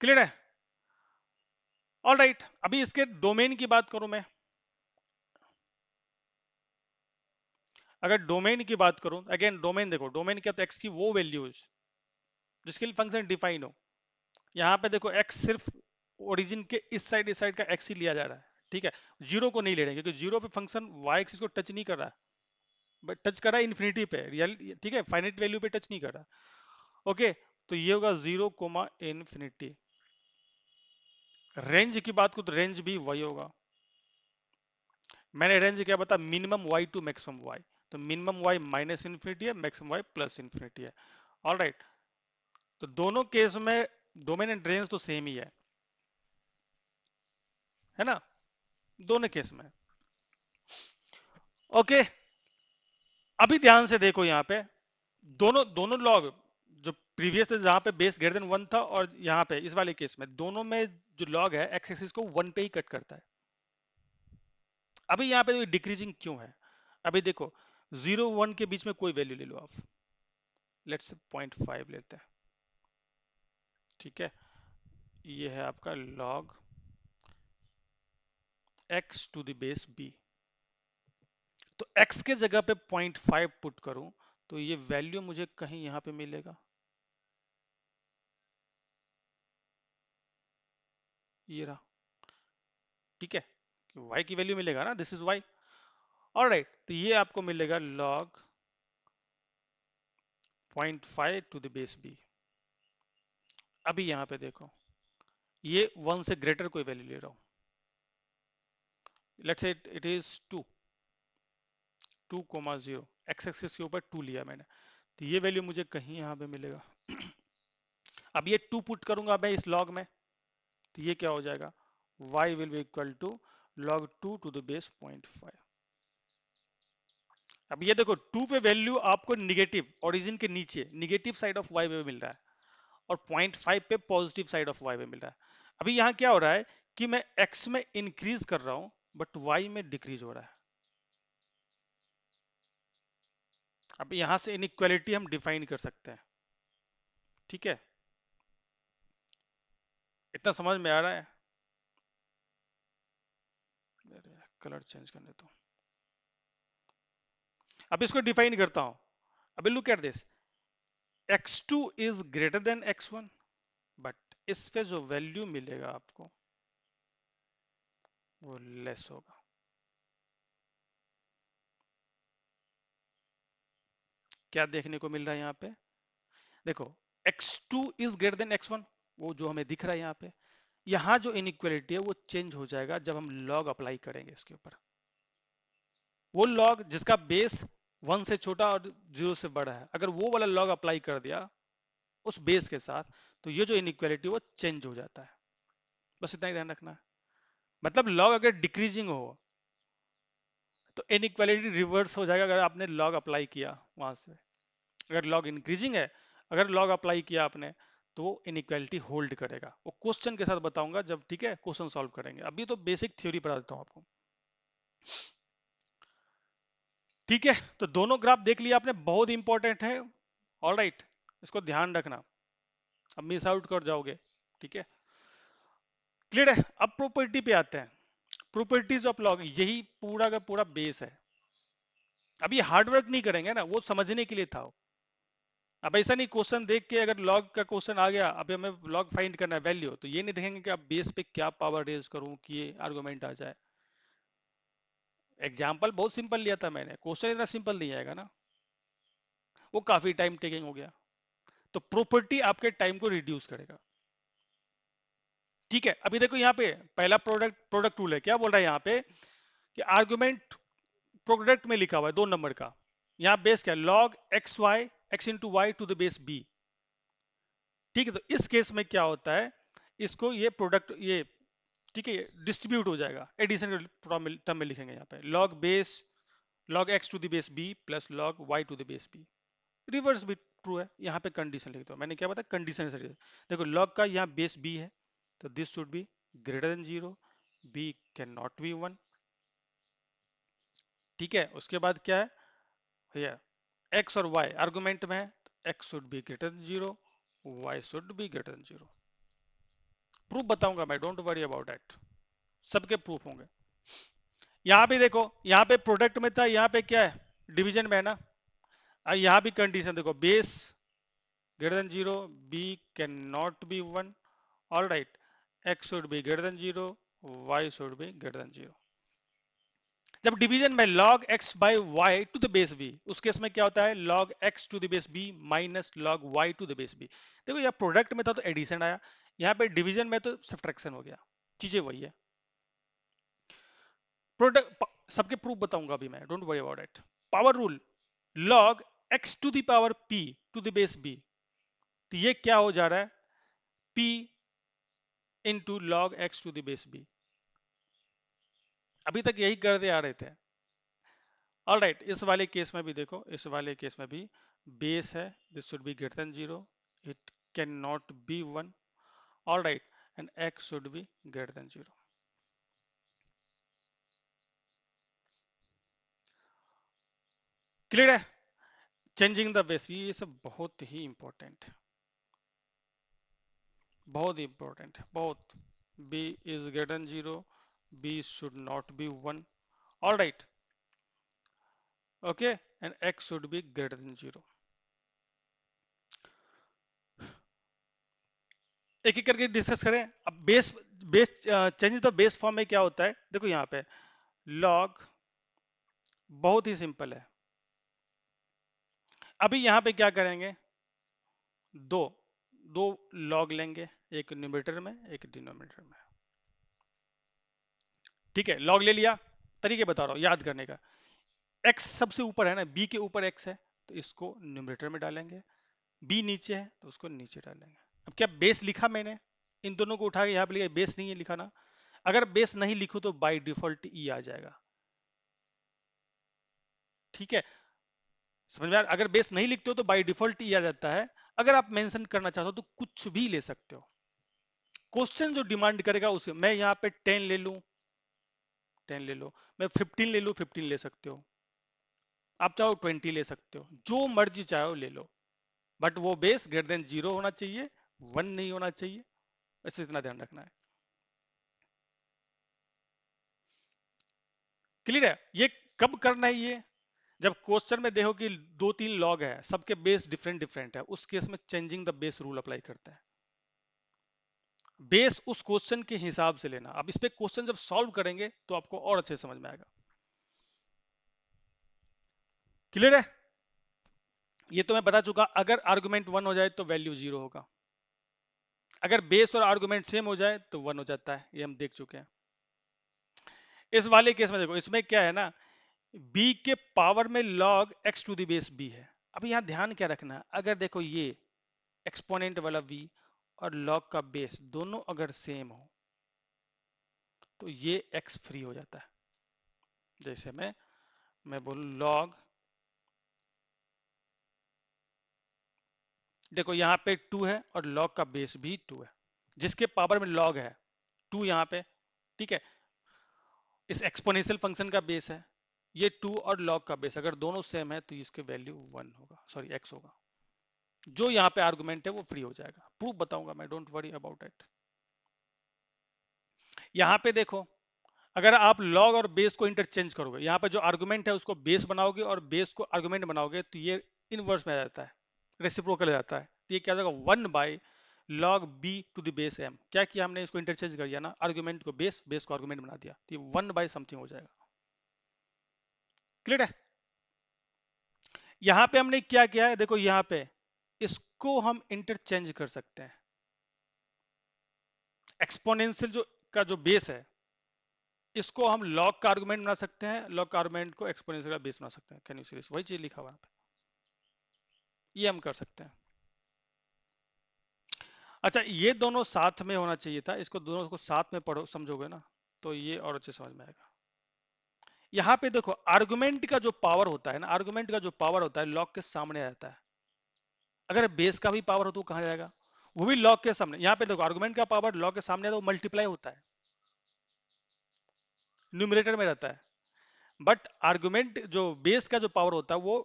क्लियर है? ऑल राइट, अभी इसके डोमेन की बात करूं मैं, अगर डोमेन की बात करूं, अगेन डोमेन देखो, डोमेन क्या होता है, एक्स की वो वैल्यूज जिसके लिए फंक्शन डिफाइन हो। यहाँ पे देखो एक्स सिर्फ ओरिजिन के इस साइड का एक्स ही लिया जा रहा है, ठीक है, जीरो को नहीं ले रहे हैं, क्योंकि जीरो पे फंक्शन वाई एक्सिस को टच नहीं कर रहा है, बट टच कर रहा है इन्फिनिटी पे, रियल, ठीक है, फाइनाइट वैल्यू पे टच नहीं कर रहा। ओके, तो ये होगा 0,इन्फिनिटी। रेंज की बात करूं तो रेंज भी वही होगा। मैंने रेंज क्या बता, minimum y to maximum y, तो मिनिमम वाई माइनस इन्फिनिटी है, मैक्सिमम वाई प्लस इन्फिनिटी है। ऑल राइट, तो दोनों केस में डोमेन एंड रेंज तो सेम ही है ना, दोनों केस में। ओके, अभी ध्यान से देखो यहाँ पे, दोनों दोनों लॉग, जो प्रीवियस जहां पे बेस ग्रेटर देन 1 था और यहाँ पे इस वाले केस में, दोनों में जो लॉग है एक्स एक्सिस को 1 पे ही कट करता है। अभी यहाँ पे डिक्रीजिंग क्यों है, अभी देखो 0 1 के बीच में कोई वैल्यू ले लो आप, लेट्स से 0.5 लेते हैं, ठीक है, ये है आपका log x to the base b। तो x के जगह पे 0.5 पुट करूं तो ये वैल्यू मुझे कहीं यहां पे मिलेगा, ये रहा, ठीक है, y की वैल्यू मिलेगा ना, दिस इज y। ऑलराइट, तो ये आपको मिलेगा log 0.5 to the base b। अभी यहां पे देखो, ये 1 से ग्रेटर कोई वैल्यू ले रहा हूं, let's say it is 2, 2,0, x axis के ऊपर 2 लिया मैंने, तो ये वैल्यू मुझे कहीं यहां पे मिलेगा। अब ये 2 पुट करूंगा मैं इस लॉग में, तो ये क्या हो जाएगा, y will be equal to log 2 to the base 0.5। अब ये देखो 2 पे वैल्यू आपको निगेटिव, ओरिजिन के नीचे निगेटिव साइड ऑफ y पे मिल रहा है, और 0.5 पे पॉजिटिव साइड ऑफ y पे मिल रहा है। अभी यहाँ क्या हो रहा है कि मैं x में इंक्रीज कर रहा हूं बट y में डिक्रीज हो रहा है। अब यहां से इनइक्वालिटी हम डिफाइन कर सकते हैं, ठीक है, इतना समझ में आ रहा है? कलर चेंज करने दो, अब इसको डिफाइन करता हूं। अभी look at this, x2 is greater then x1, but इस पे जो वैल्यू मिलेगा आपको वो लेस होगा। क्या देखने को मिल रहा है यहाँ पे, देखो x2 is greater then x1, वो जो हमें दिख रहा है यहाँ पे, यहाँ जो इनइक्वालिटी है वो चेंज हो जाएगा जब हम लॉग अप्लाई करेंगे इसके ऊपर। वो लॉग जिसका बेस 1 से छोटा और 0 से बड़ा है, अगर वो वाला लॉग अप्लाई कर दिया उस बेस के साथ, तो ये जो इनइक्वालिटी वो चेंज हो जाता है। बस इतना ही ध्यान रखना है, मतलब लॉग अगर डिक्रीजिंग हो तो इनइक्वालिटी रिवर्स हो जाएगा, अगर आपने लॉग अप्लाई किया वहां से। अगर लॉग इंक्रीजिंग है, अगर लॉग अप्लाई किया आपने, तो वो इनइक्वालिटी होल्ड करेगा। वो क्वेश्चन के साथ बताऊंगा जब, ठीक है, क्वेश्चन सॉल्व करेंगे, अभी तो बेसिक थ्योरी पढ़ा देता हूं आपको, ठीक है। तो दोनों ग्राफ देख लिया आपने, बहुत इंपॉर्टेंट है, ऑल राइट, इसको ध्यान रखना, अब मिस आउट कर जाओगे, ठीक है, क्लियर है। अब प्रॉपर्टी पे आते हैं, प्रॉपर्टीज ऑफ लॉग, यही पूरा का पूरा बेस है। अब ये हार्डवर्क नहीं करेंगे ना, वो समझने के लिए था। अब ऐसा नहीं क्वेश्चन देख के अगर लॉग का क्वेश्चन आ गया, अब हमें लॉग फाइंड करना है वैल्यू, तो ये नहीं देखेंगे कि अब बेस पे क्या पावर रेज करूं कि ये आर्गुमेंट आ जाए। एग्जाम्पल बहुत सिंपल लिया था मैंने, क्वेश्चन इतना सिंपल नहीं आएगा ना, वो काफी टाइम टेकिंग हो गया। तो प्रॉपर्टी आपके टाइम को रिड्यूस करेगा, ठीक है। अभी देखो यहाँ पे पहला प्रोडक्ट प्रोडक्ट रूल है, क्या बोल रहा है यहाँ पे कि आर्गुमेंट प्रोडक्ट में लिखा हुआ है 2 नंबर का, यहाँ बेस क्या है, log x y x into y to the base B, ठीक है। तो इस केस में क्या होता है, इसको ये प्रोडक्ट ये, ठीक है, डिस्ट्रीब्यूट हो जाएगा, एडिशन टर्म में लिखेंगे यहाँ पे, log base, log x to the base b plus log y to the base b, reverse भी ट्रू है, यहाँ पे कंडीशन लिख दो। मैंने क्या बताया, कंडीशन से देखो लॉग का यहाँ बेस b है, तो this should be greater then 0, b can not B 1। ठीक है, उसके बाद क्या है भैया, x और y आर्गुमेंट में है, तो x should be greater then 0, y should be greater then 0। Proof बताऊंगा मैं, डोंट वरी अबाउट दैट, सबके प्रूफ होंगे। यहाँ पे देखो, यहाँ पे प्रोडक्ट में था, यहाँ पे क्या है डिवीजन में है ना। अब यहाँ भी कंडीशन देखो, base greater than 0, b cannot be 1, all right, x should be greater than 0, y should be greater than 0। जब डिवीजन में log x by y to the base b, उस केस में क्या होता है log x to the base b minus log y to the base b। देखो यहाँ product में था तो एडिशन आया, यहाँ पे डिवीजन में तो सब्ट्रैक्शन हो गया, चीजें वही है। प्रोडक्ट सबके प्रूफ बताऊंगा अभी मैं, don't worry about it. Power rule, log x to the power p to the base b, तो ये क्या हो जा रहा है p into log x to the base b। अभी तक यही करते आ रहे थे। ऑल राइट, इस वाले केस में भी देखो, इस वाले केस में भी बेस है, this should be greater then 0, it can not B 1, all right, and x should be greater then 0। Clear है? चेंजिंग द बेस, ये सब बहुत ही इंपॉर्टेंट है, बहुत ही इंपॉर्टेंट है, बहुत। b is greater than 0, b should not be 1, all right, okay, and x should be greater than 0। एक एक करके डिस्कस करें। अब base, base change the base form में क्या होता है, देखो यहाँ पे लॉग बहुत ही सिंपल है। अभी यहाँ पे क्या करेंगे, दो दो लॉग लेंगे, एक न्यूमरेटर में एक डिनोमिनेटर में। ठीक है, लॉग ले लिया, तरीके बता रहा हूँ याद करने का। x सबसे ऊपर है ना, b के ऊपर x है, तो इसको न्यूमरेटर में डालेंगे, b नीचे है तो उसको नीचे डालेंगे। अब क्या बेस लिखा मैंने, इन दोनों को उठा के यहाँ पे लिखा, बेस नहीं है लिखा ना। अगर बेस नहीं लिखो तो बाय डिफॉल्ट ई आ जाएगा। ठीक है, समझ में अगर बेस नहीं लिखते हो तो बाय डिफॉल्ट ई आ जाता है। अगर आप मेंशन करना चाहते हो तो कुछ भी ले सकते हो, क्वेश्चन जो डिमांड करेगा उसे। मैं यहाँ पे 10 ले लूं, 10 ले लो, मैं 15 ले लूं, 15 ले सकते हो, आप चाहो 20 ले सकते हो, जो मर्जी चाहो ले लो, बट वो बेस ग्रेटर देन 0 होना चाहिए, 1 नहीं होना चाहिए, बस इतना ध्यान रखना है। क्लियर है? ये कब करना है, ये जब क्वेश्चन में देखो कि 2-3 लॉग है, सबके बेस डिफरेंट डिफरेंट है, उस केस में changing the base rule apply करता है। बेस उस क्वेश्चन के हिसाब से लेना। अब इस पे क्वेश्चन जब सॉल्व करेंगे तो आपको और अच्छे समझ में आएगा। क्लियर है? ये तो मैं बता चुका, अगर आर्गुमेंट 1 हो जाए तो वैल्यू 0 होगा, अगर बेस और आर्गुमेंट सेम हो जाए तो 1 हो जाता है, ये हम देख चुके हैं। इस वाले केस में देखो, इसमें क्या है ना, b के पावर में log x to the base b है। अब यहाँ ध्यान क्या रखना है, अगर देखो ये एक्सपोनेंट वाला v और log का बेस दोनों अगर सेम हो तो ये x फ्री हो जाता है। जैसे मैं बोलूं log, देखो यहाँ पे 2 है और log का बेस भी 2 है, जिसके पावर में log है 2 यहाँ पे। ठीक है, इस एक्सपोनेंशियल फंक्शन का बेस है ये 2 और log का बेस अगर दोनों सेम है तो इसके वैल्यू 1 होगा, सॉरी x होगा। जो यहाँ पे आर्गुमेंट है वो फ्री हो जाएगा, प्रूफ बताऊंगा मैं, डोंट वरी अबाउट इट। यहाँ पे देखो, अगर आप लॉग और बेस को इंटरचेंज करोगे, यहाँ पे जो आर्गुमेंट है उसको बेस बनाओगे और बेस को आर्गुमेंट बनाओगे तो ये इनवर्स में आ जाता है, रेसिप्रोकल हो जाता है। तो ये क्या हो जाएगा, 1 by log B to the base m. क्या किया हमने, इसको इंटरचेंज कर दिया ना, आर्गुमेंट को बेस, बेस को आर्गुमेंट बना दिया, तो ये 1 बाई समथिंग हो जाएगा। क्लियर है? यहाँ पे हमने क्या किया है, देखो यहाँ पे इसको हम इंटरचेंज कर सकते हैं। एक्सपोनेंशियल जो का जो बेस है इसको हम लॉग का आर्गुमेंट बना सकते हैं, लॉग का आर्गुमेंट को एक्सपोनेंशियल का बेस बना सकते हैं। कैन यू सी दिस, वही चीज लिखा हुआ है यहाँ पे, ये हम कर सकते हैं। अच्छा, ये दोनों साथ में होना चाहिए था, इसको दोनों को साथ में पढ़ो, समझोगे ना तो ये और अच्छे समझ में आएगा। यहाँ पे देखो आर्गुमेंट का जो पावर होता है ना, आर्गुमेंट का जो पावर होता है लॉग के सामने आ जाता है। अगर बेस का भी पावर हो तो कहाँ जाएगा? वो भी लॉग के सामने। यहाँ पे देखो आर्गुमेंट का पावर लॉग के सामने है तो मल्टीप्लाई होता है, न्यूमरेटर में रहता है। बट आर्गुमेंट जो बेस का जो पावर होता है वो,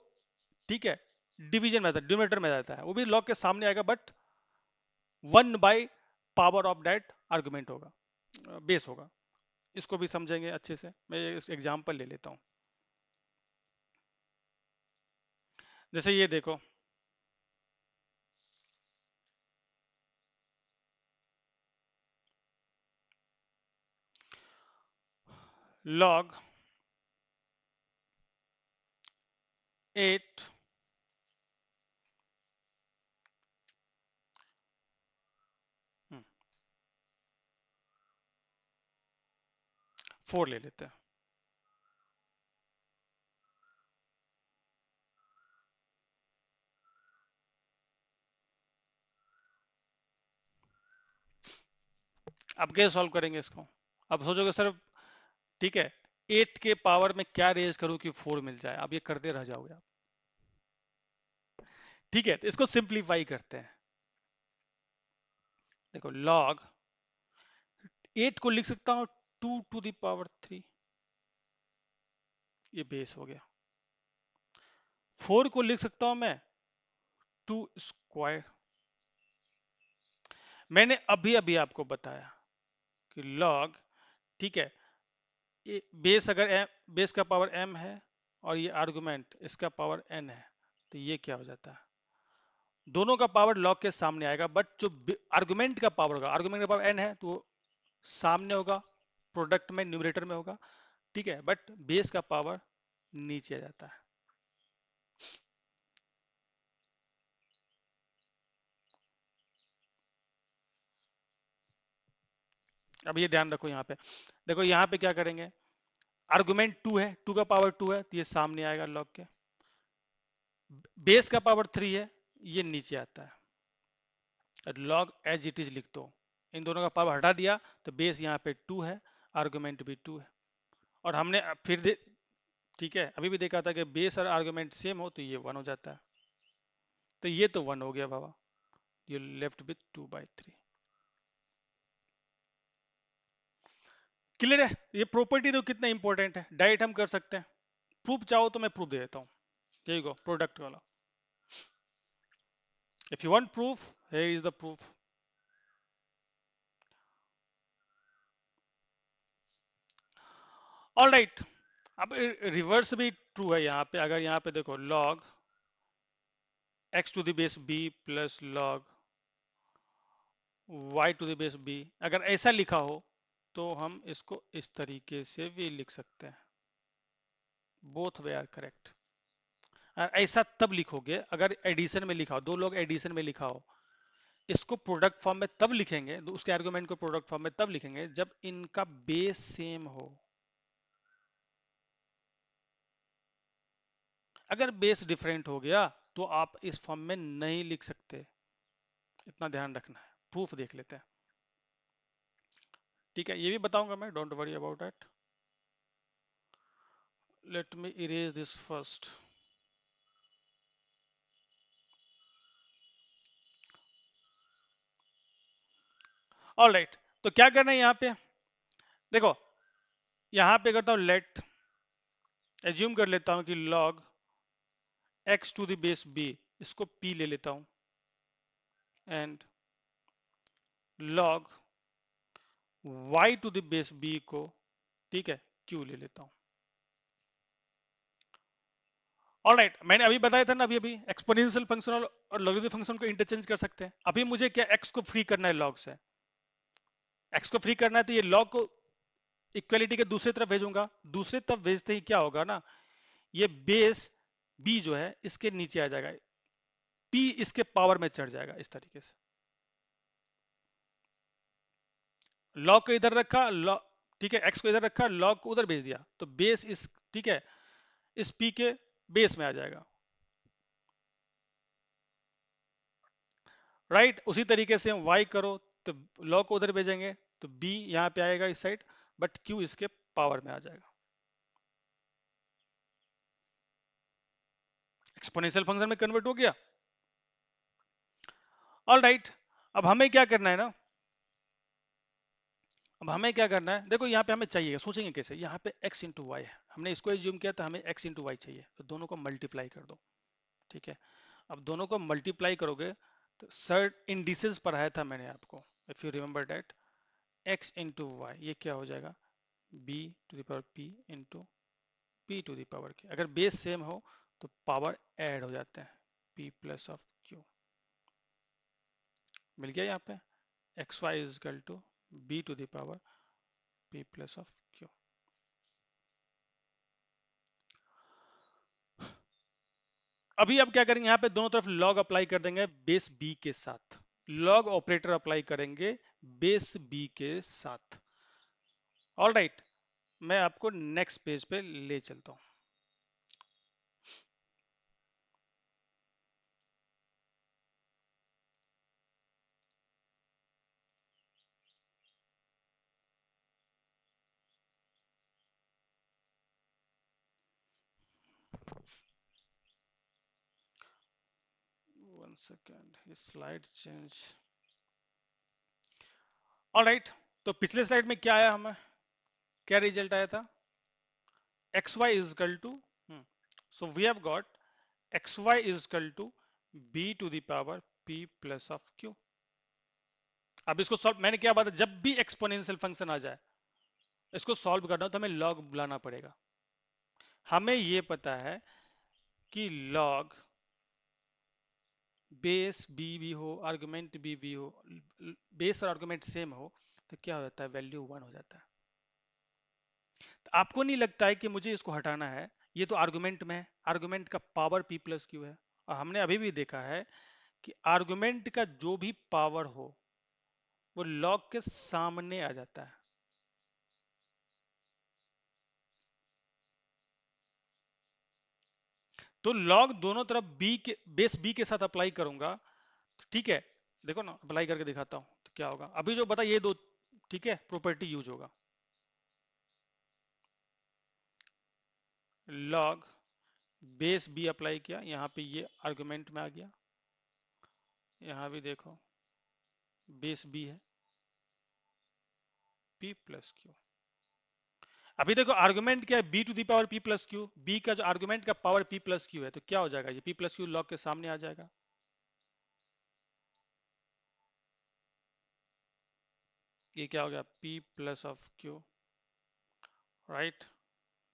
ठीक है, डिवीजन में रहता है, डिनोमिनेटर में रहता है, वो भी लॉग के सामने आएगा but 1 by power of that argument होगा, बेस होगा। इसको भी समझेंगे अच्छे से। मैं इस एग्जांपल ले लेता हूँ। जैसे ये देखो, लॉग 8 4 ले लेते हैं। अब कैसे सॉल्व करेंगे इसको? अब सोचोगे सर, ठीक है, 8 के पावर में क्या रेज करूं कि 4 मिल जाए? अब ये करते रह जाओगे आप। ठीक है, तो इसको सिंप्लीफाई करते हैं। देखो लॉग 8 को लिख सकता हूं 2 टू द पावर 3, ये बेस हो गया। 4 को लिख सकता हूं मैं 2 स्क्वायर। मैंने अभी अभी आपको बताया कि लॉग, ठीक है, ये बेस अगर एम, बेस का पावर m है और ये आर्गुमेंट इसका पावर n है, तो ये क्या हो जाता है? दोनों का पावर लॉग के सामने आएगा, बट जो आर्गुमेंट का पावर होगा, आर्गुमेंट का पावर n है तो वो सामने होगा, प्रोडक्ट में न्यूमरेटर में होगा, ठीक है, बट बेस का पावर नीचे आ जाता है। अब ये ध्यान रखो, यहाँ पे देखो, यहाँ पे क्या करेंगे, आर्गुमेंट 2 है, 2 का पावर 2 है तो ये सामने आएगा लॉग के, बेस का पावर 3 है, ये नीचे आता है। लॉग एज इट इज लिख दो, इन दोनों का पावर हटा दिया तो बेस यहाँ पे 2 है, आर्गुमेंट भी 2 है। और हमने फिर ठीक है, अभी भी देखा था कि बेस और आर्गुमेंट सेम हो तो ये 1 हो जाता है। तो ये तो 1 हो गया बाबा, ये लेफ्ट विथ 2/3। क्लियर है? ये प्रॉपर्टी तो कितना इंपॉर्टेंट है, डायरेक्ट हम कर सकते हैं। प्रूफ चाहो तो मैं प्रूफ दे देता हूँ। Here you go, प्रोडक्ट वाला। If you want proof, here is the proof। All right, अब रिवर्स भी ट्रू है यहाँ पे। अगर यहाँ पे देखो log x to the base b plus log y to the base b, अगर ऐसा लिखा हो तो हम इसको इस तरीके से भी लिख सकते हैं। Both way are correct. ऐसा तब लिखोगे अगर एडिशन में लिखा हो, दो लोग एडिशन में लिखा हो। इसको प्रोडक्ट फॉर्म में तब लिखेंगे, उसके आर्गुमेंट को प्रोडक्ट फॉर्म में तब लिखेंगे जब इनका बेस सेम हो। अगर बेस डिफरेंट हो गया तो आप इस फॉर्म में नहीं लिख सकते, इतना ध्यान रखना है। प्रूफ देख लेते हैं, ठीक है, ये भी बताऊंगा मैं, don't worry about that. Let me erase this first. All right, तो क्या करना है यहाँ पे, देखो यहाँ पे करता हूँ लेट, एज्यूम कर लेता हूँ कि log x to the base b, इसको p ले लेता हूँ, and log y to the base b को, ठीक है, q ले लेता हूँ। ऑलराइट, मैंने अभी बताया था ना, अभी अभी एक्सपोनेंशियल फंक्शन और लॉगरिथमिक फंक्शन को इंटरचेंज कर सकते हैं। अभी मुझे क्या x को फ्री करना है लॉग से, x को फ्री करना है तो ये लॉग को इक्वलिटी के दूसरी तरफ भेजूंगा। दूसरी तरफ भेजते ही क्या होगा ना, ये बेस b जो है इसके नीचे आ जाएगा, p इसके पावर में चढ़ जाएगा इस तरीके से। लॉग को इधर रखा, लॉग, ठीक है, x को इधर रखा, लॉग को उधर भेज दिया तो बेस इस, ठीक है, इस p के बेस में आ जाएगा। राइट, उसी तरीके से हम y करो तो लॉग को उधर भेजेंगे तो b यहाँ पे आएगा इस साइड, बट q इसके पावर में आ जाएगा। एक्सपोनेंशियल फंक्शन में कन्वर्ट हो गया। ऑल राइट, अब हमें क्या करना है ना, अब हमें क्या करना है, देखो यहाँ पे हमें चाहिए, सोचेंगे कैसे, यहाँ पे x इंटू वाई है, हमने इसको एज्यूम किया था, हमें x इंटू वाई चाहिए, तो दोनों को मल्टीप्लाई कर दो। ठीक है, अब दोनों को मल्टीप्लाई करोगे तो सर इंडिसेस पढ़ाया था मैंने आपको, if you remember that, x into y ये क्या हो जाएगा, b to the power p into p to the power q, अगर बेस सेम हो तो पावर ऐड हो जाते हैं, p प्लस ऑफ q, मिल गया यहाँ पे, x y is equal to b to the power p plus of q। अभी अब क्या करेंगे, यहाँ पे दोनों तरफ लॉग अप्लाई कर देंगे बेस b के साथ, लॉग ऑपरेटर अप्लाई करेंगे बेस b के साथ। ऑल राइट, मैं आपको नेक्स्ट पेज पे ले चलता हूँ। 1 सेकेंड, ये स्लाइड चेंज। ऑल राइट, तो पिछले स्लाइड में क्या आया, हमें क्या रिजल्ट आया था, x y is equal to, so we have got x y is equal to b to the power p plus of q। अब इसको सॉल्व, मैंने क्या बात है, जब भी एक्सपोनेंशियल फंक्शन आ जाए इसको सॉल्व करना हो तो हमें लॉग बुलाना पड़ेगा। हमें ये पता है कि लॉग बेस बी हो, आर्गुमेंट बी हो, बेस और आर्गुमेंट सेम हो, तो क्या हो जाता है, वैल्यू 1 हो जाता है। तो आपको नहीं लगता है कि मुझे इसको हटाना है, ये तो आर्गुमेंट में है, आर्गुमेंट का पावर p प्लस क्यू है, और हमने अभी भी देखा है कि आर्गुमेंट का जो भी पावर हो वो लॉग के सामने आ जाता है। तो लॉग दोनों तरफ b के, बेस b के साथ अप्लाई करूंगा, तो ठीक है, देखो ना अप्लाई करके दिखाता हूं तो क्या होगा, अभी जो बता ये दो, ठीक है, प्रॉपर्टी यूज होगा, लॉग बेस b अप्लाई किया, यहां पे ये आर्गुमेंट में आ गया, यहां भी देखो बेस b है, p प्लस क्यू। अभी देखो आर्गुमेंट क्या है, b to the power p plus q, b का जो आर्गुमेंट का पावर p प्लस क्यू है, तो क्या हो जाएगा, ये p प्लस क्यू लॉग के सामने आ जाएगा, ये क्या हो गया, p plus of Q, right,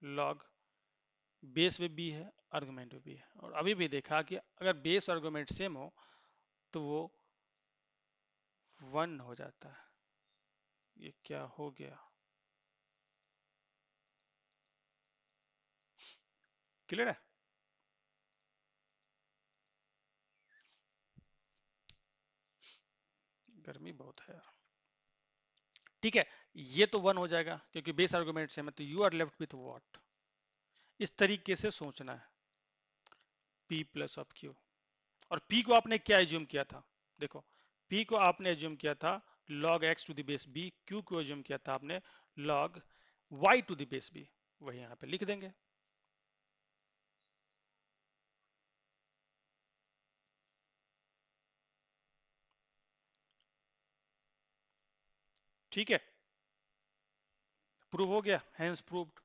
log base में b है, आर्गुमेंट में b है, और अभी भी देखा कि अगर बेस आर्गुमेंट सेम हो तो वो 1 हो जाता है, ये क्या हो गया, क्लियर है, गर्मी बहुत है यार। ठीक है, ये तो 1 हो जाएगा क्योंकि बेस आर्गुमेंट सेम है, तो you are left with what, इस तरीके से सोचना है, p प्लस ऑफ क्यू, और p को आपने क्या एज्यूम किया था, देखो p को आपने एज्यूम किया था log x to the base b, q को एज्यूम किया था आपने log y to the base b, वही यहाँ पे लिख देंगे। ठीक है, प्रूव हो गया, हैंस प्रूव्ड।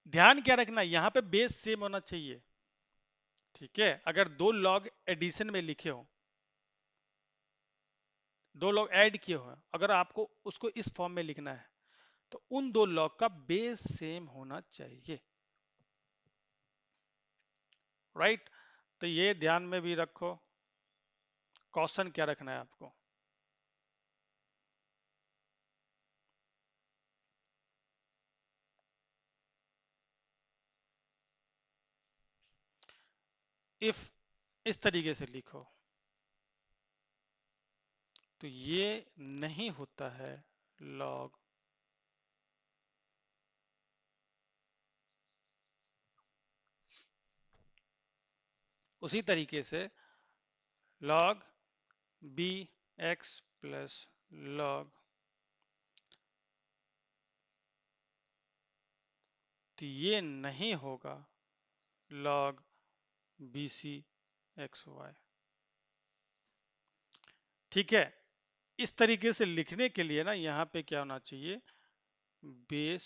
ध्यान क्या रखना, यहाँ पे बेस सेम होना चाहिए, ठीक है, अगर दो लॉग एडिशन में लिखे हो, दो लॉग ऐड किए हो, अगर आपको उसको इस फॉर्म में लिखना है तो उन दो लॉग का बेस सेम होना चाहिए, राइट, तो ये ध्यान में भी रखो, क्वेश्चन क्या रखना है आपको, इफ इस तरीके से लिखो तो ये नहीं होता है लॉग, उसी तरीके से log b x plus log तो ये नहीं होगा log BC XY। ठीक है, इस तरीके से लिखने के लिए ना यहां पे क्या होना चाहिए, बेस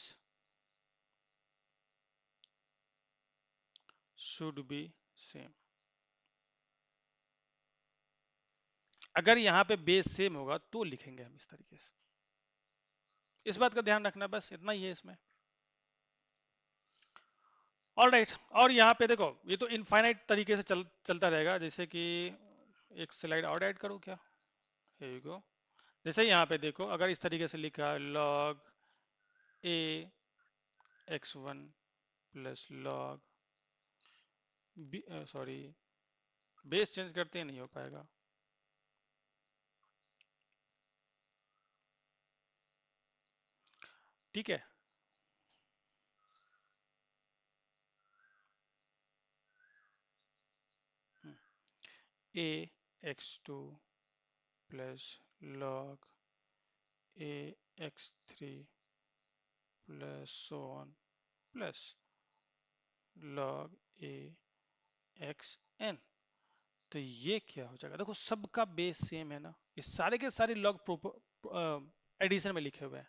शुड बी सेम। अगर यहाँ पे बेस सेम होगा तो लिखेंगे हम इस तरीके से। इस बात का ध्यान रखना, बस इतना ही है इसमें। ऑल राइट और यहाँ पे देखो ये तो इनफाइनाइट तरीके से चलता रहेगा। जैसे कि एक स्लाइड और ऐड करूँ क्या, here you go। जैसे यहाँ पे देखो अगर इस तरीके से लिखा log a x1 plus log b, sorry base change करते ही नहीं हो पाएगा। ठीक है, a x2 plus log a x3 plus so on plus log a xn। तो ये क्या हो जाएगा, देखो सबका बेस सेम है ना, ये सारे के सारे लॉग एडिशन में लिखे हुए हैं,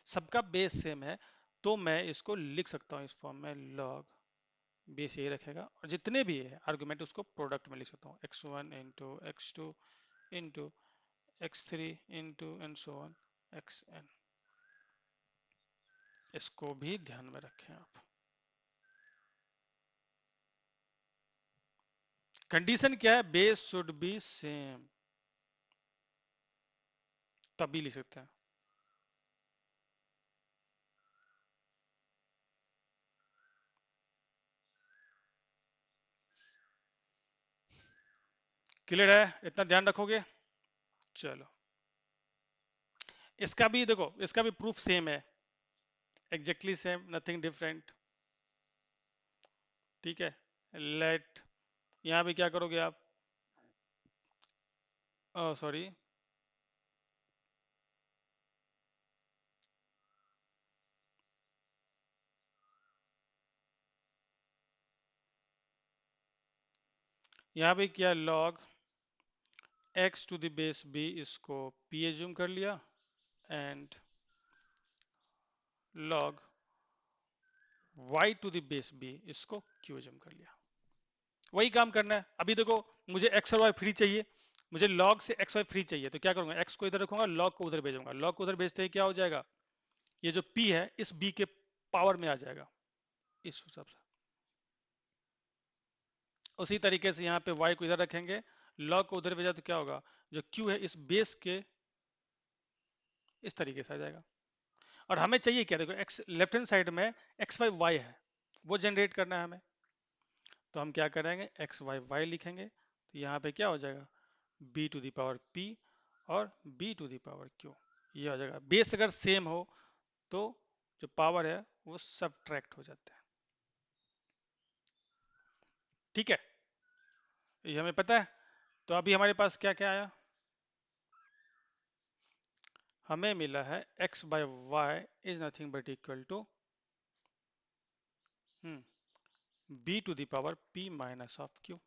सबका बेस सेम है। तो मैं इसको लिख सकता हूँ इस फॉर्म में, लॉग बेस ये रखेगा और जितने भी है आर्गुमेंट उसको प्रोडक्ट में लिख सकता हूँ, x1 into x2 into x3 into and so on xn। इसको भी ध्यान में रखें आप। कंडीशन क्या है, बेस शुड बी सेम, तभी लिख सकते हैं। क्लियर है, इतना ध्यान रखोगे। चलो इसका भी देखो, इसका भी प्रूफ सेम है, एग्जैक्टली सेम, नथिंग डिफरेंट। ठीक है, लेट यहाँ भी क्या करोगे आप, सॉरी यहाँ भी क्या, log x to the base b इसको p एज्यूम कर लिया and log y to the base b इसको q एज्यूम कर लिया। वही काम करना है। अभी देखो मुझे x और y फ्री चाहिए, मुझे log से x y फ्री चाहिए, तो क्या करूंगा, x को इधर रखूंगा, log को उधर भेजूंगा, log को उधर भेजते ही क्या हो जाएगा, ये जो p है इस b के पावर में आ जाएगा इस हिसाब से। उसी तरीके से यहाँ पे y को इधर रखेंगे, log को उधर भेजा तो क्या होगा, जो q है इस बेस के इस तरीके से आ जाएगा। और हमें चाहिए क्या, देखो x लेफ्ट हैंड साइड में एक्स वाई वाई है, वो जनरेट करना है हमें। तो हम क्या करेंगे, एक्स वाई वाई लिखेंगे, तो यहाँ पे क्या हो जाएगा, b to the power p और b to the power q, ये हो जाएगा। बेस अगर सेम हो तो जो पावर है वो सबट्रैक्ट हो जाता है। ठीक है, ये हमें पता है। तो अभी हमारे पास क्या क्या आया, हमें मिला है x by y is nothing but equal to b to the power p minus of q।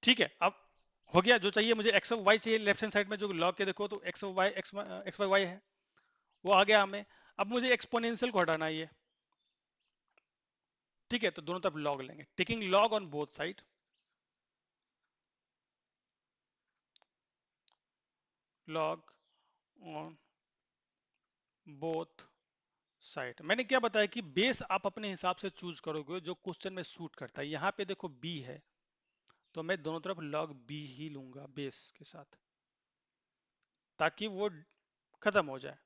ठीक है, अब हो गया, जो चाहिए मुझे एक्स और वाई चाहिए लेफ्ट हैंड साइड में, जो लॉग के देखो तो एक्स और वाई एक्स वाई वाई है, वो आ गया हमें। अब मुझे एक्सपोनेंशियल को हटाना है ये। ठीक है, तो दोनों तरफ लॉग लेंगे, taking log on both side, log on both side. मैंने क्या बताया कि बेस आप अपने हिसाब से चूज करोगे जो क्वेश्चन में सूट करता है। यहाँ पे देखो बी है, तो मैं दोनों तरफ लॉग बी ही लूंगा बेस के साथ, ताकि वो खत्म हो जाए।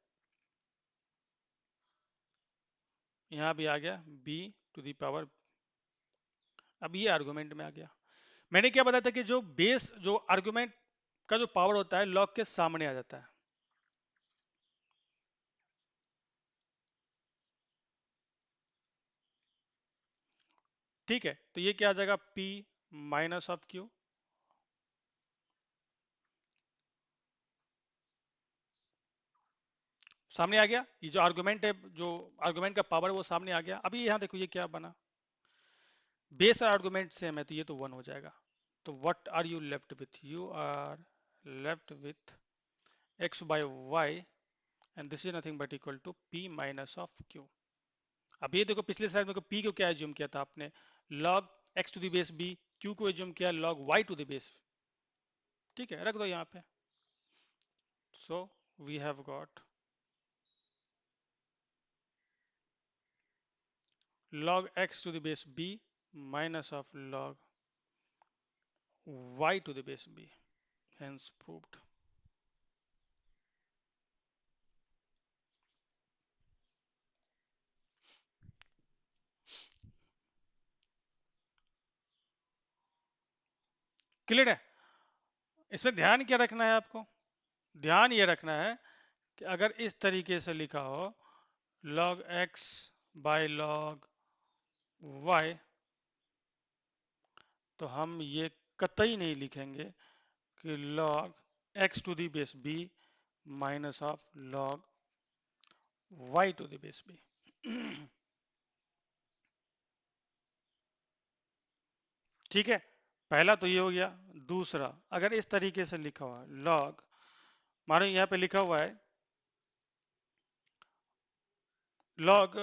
यहाँ भी आ गया b टू द पावर, अब ये आर्गुमेंट में आ गया। मैंने क्या बताया था कि जो बेस जो आर्गुमेंट का जो पावर होता है लॉग के सामने आ जाता है। ठीक है, तो ये क्या आ जाएगा, p माइनस ऑफ q, सामने आ गया, ये जो आर्गुमेंट है, जो आर्गुमेंट का पावर वो सामने आ गया। अभी यहाँ देखो ये क्या बना, बेस आर्गुमेंट सेम है तो ये तो 1 हो जाएगा। तो what are you left with, you are left with x by y and this is nothing but equal to p minus of q। अब ये देखो पिछले स्लाइड में p को क्या एज्यूम किया था आपने, log x to the base b, q को एज्यूम किया log y to the base, ठीक है, रख दो यहाँ पे। So we have got log x to the base b minus of log y to the base b, hence proved। Clear है? इसमें ध्यान क्या रखना है आपको, ध्यान ये रखना है कि अगर इस तरीके से लिखा हो log x by log y, तो हम ये कतई नहीं लिखेंगे कि log x to the base b minus of log y to the base b। ठीक है, पहला तो ये हो गया। दूसरा, अगर इस तरीके से लिखा हुआ log, मानो यहाँ पे लिखा हुआ है log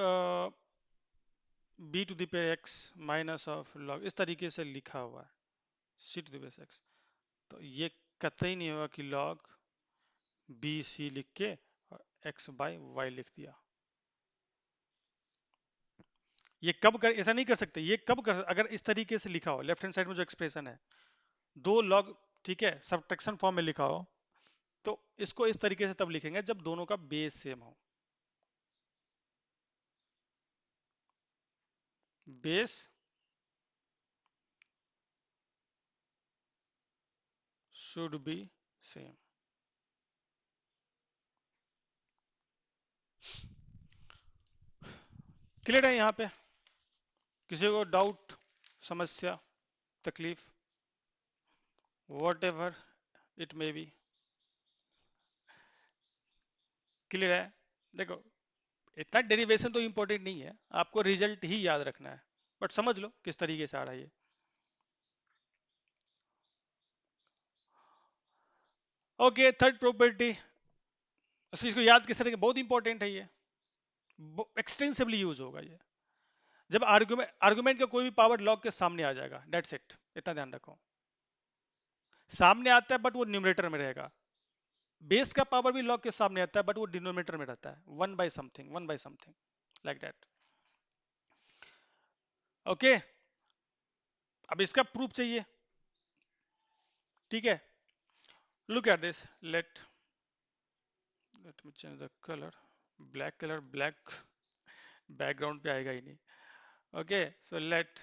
b टू द पे x माइनस ऑफ log, इस तरीके से लिखा हुआ है c to the base x, तो ये कतई नहीं होगा कि log b c लिख के और x बाय y लिख दिया। ये कब कर, ऐसा नहीं कर सकते, ये कब कर, अगर इस तरीके से लिखा हो लेफ्ट हैंड साइड में जो एक्सप्रेशन है, दो log, ठीक है, सब्ट्रैक्शन फॉर्म में लिखा हो, तो इसको इस तरीके से तब लिखेंगे जब दोनों का बेस सेम हो। Base should B same. Clear है यहाँ पे? किसी को डाउट, समस्या, तकलीफ, what ever it may be? Clear है? देखो, इतना डेरिवेशन तो इंपॉर्टेंट नहीं है, आपको रिजल्ट ही याद रखना है, बट समझ लो किस तरीके से आ रहा है ये। ओके, थर्ड प्रॉपर्टी, इसको याद किस तरह के, बहुत इंपॉर्टेंट है ये, एक्सटेंसिवली यूज होगा ये। जब आर्गुमेंट आर्गुमेंट का कोई भी पावर लॉग के सामने आ जाएगा, डेट्स इट, इतना ध्यान रखो। सामने आता है बट वो न्यूमरेटर में रहेगा, बेस का पावर भी लॉग के सामने आता है बट वो डिनोमिनेटर में रहता है, one by something, one by something, like that. Okay, अब इसका प्रूफ चाहिए, ठीक है? Look at this, late me change the colour, black colour, black background पे आएगा ही नहीं। Okay, so let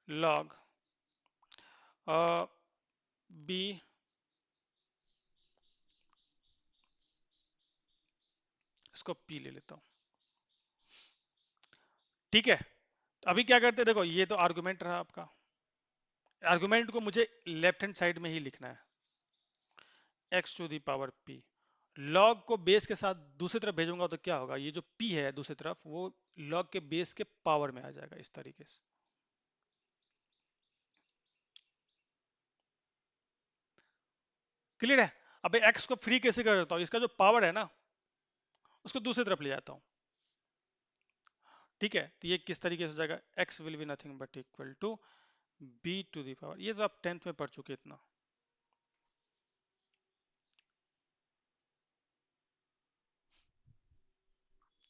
log b, इसको p ले लेता हूं, ठीक है? तो अभी क्या करते हैं, देखो ये तो आर्गुमेंट रहा आपका, आर्गुमेंट को मुझे लेफ्ट हैंड साइड में ही लिखना है, x to the power p। Log को बेस के साथ दूसरी तरफ भेजूंगा तो क्या होगा, ये जो p है दूसरी तरफ, वो लॉग के बेस के पावर में आ जाएगा इस तरीके से। क्लियर है? अब x को फ्री कैसे कर देता हूं, इसका जो पावर है ना उसको दूसरी तरफ ले जाता हूं, ठीक है? तो ये किस तरीके से हो जाएगा, x will be nothing but equal to b to the power, ये तो आप 10th में पढ़ चुके इतना,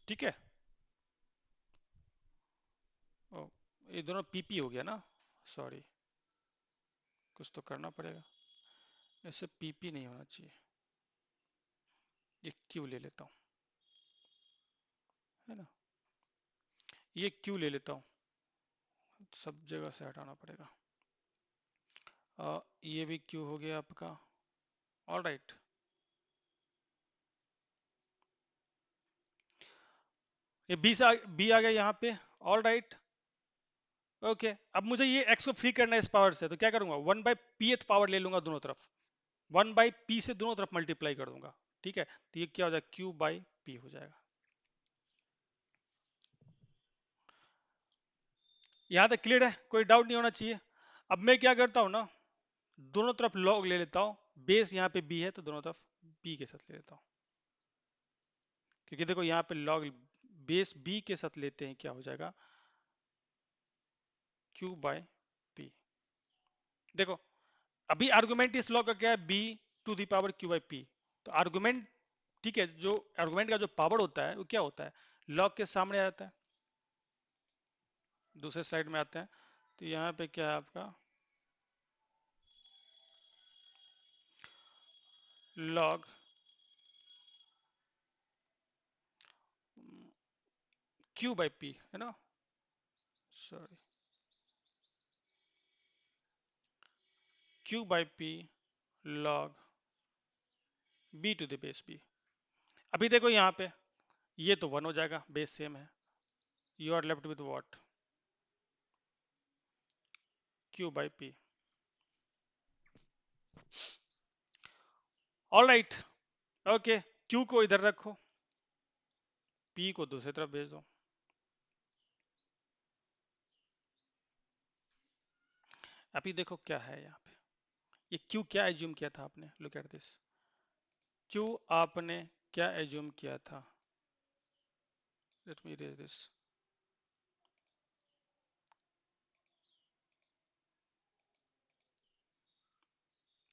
ठीक है? ओ, ये दोनों पीपी हो गया ना, सॉरी, कुछ तो करना पड़ेगा, ऐसे पीपी नहीं होना चाहिए, ये क्यू ले लेता हूँ, है ना, ये क्यू ले लेता हूँ, सब जगह से हटाना पड़ेगा। ये भी क्यू हो गया आपका, ऑल राइट। ये बी आ गया यहाँ पे, ऑल राइट। ओके, अब मुझे ये एक्स को फ्री करना है इस पावर से, तो क्या करूंगा, वन बाई पी एथ पावर ले लूंगा दोनों तरफ, वन बाई पी से दोनों तरफ मल्टीप्लाई कर दूंगा, ठीक है, तो ये क्या हो जाएगा, क्यू बाई पी हो जाएगा। यहां तक क्लियर है, कोई डाउट नहीं होना चाहिए। अब मैं क्या करता हूं ना, दोनों तरफ लॉग ले लेता हूं, बेस यहाँ पे बी है तो दोनों तरफ बी के साथ ले लेता हूं, क्योंकि देखो यहाँ पे लॉग बेस बी के साथ लेते हैं, क्या हो जाएगा, क्यू बाय पी। देखो अभी आर्गुमेंट इस लॉग का क्या है, b to the power q by p. तो आर्गुमेंट, ठीक है, जो आर्गुमेंट का जो पावर होता है वो क्या होता है, लॉग के सामने आ जाता है, दूसरे साइड में आता है। तो यहाँ पे क्या है आपका, लॉग क्यू बाई पी है ना, sorry, q by p log B to the base b. अभी देखो यहाँ पे ये तो वन हो जाएगा, बेस सेम है, you are left with what, q by p. All right, okay, q को इधर रखो, पी को दूसरी तरफ भेज दो। अभी देखो क्या है यहाँ पे, ये क्यू क्या एज्यूम किया था आपने, लुक एट दिस, क्यू आपने क्या एज्यूम किया था, लेट मी रीड दिस,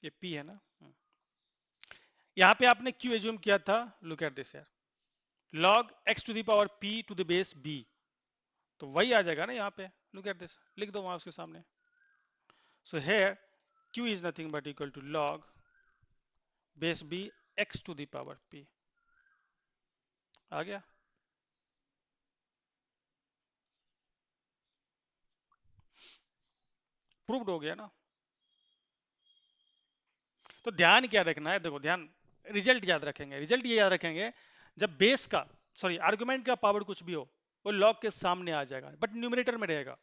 ये पी है ना, यहाँ पे आपने क्यू एज्यूम किया था, लुक एट दिस यार, log x to the power p to the base b, तो वही आ जाएगा ना यहाँ पे, लुक एट दिस, लिख दो वहां उसके सामने। So here Q is nothing but equal to log base B X to the power P, आ गया, प्रूव्ड हो गया ना। तो ध्यान क्या रखना है, देखो ध्यान, रिजल्ट याद रखेंगे, रिजल्ट ये याद रखेंगे, जब बेस का, सॉरी आर्गुमेंट का पावर कुछ भी हो, वो लॉग के सामने आ जाएगा बट न्यूमरेटर में रहेगा,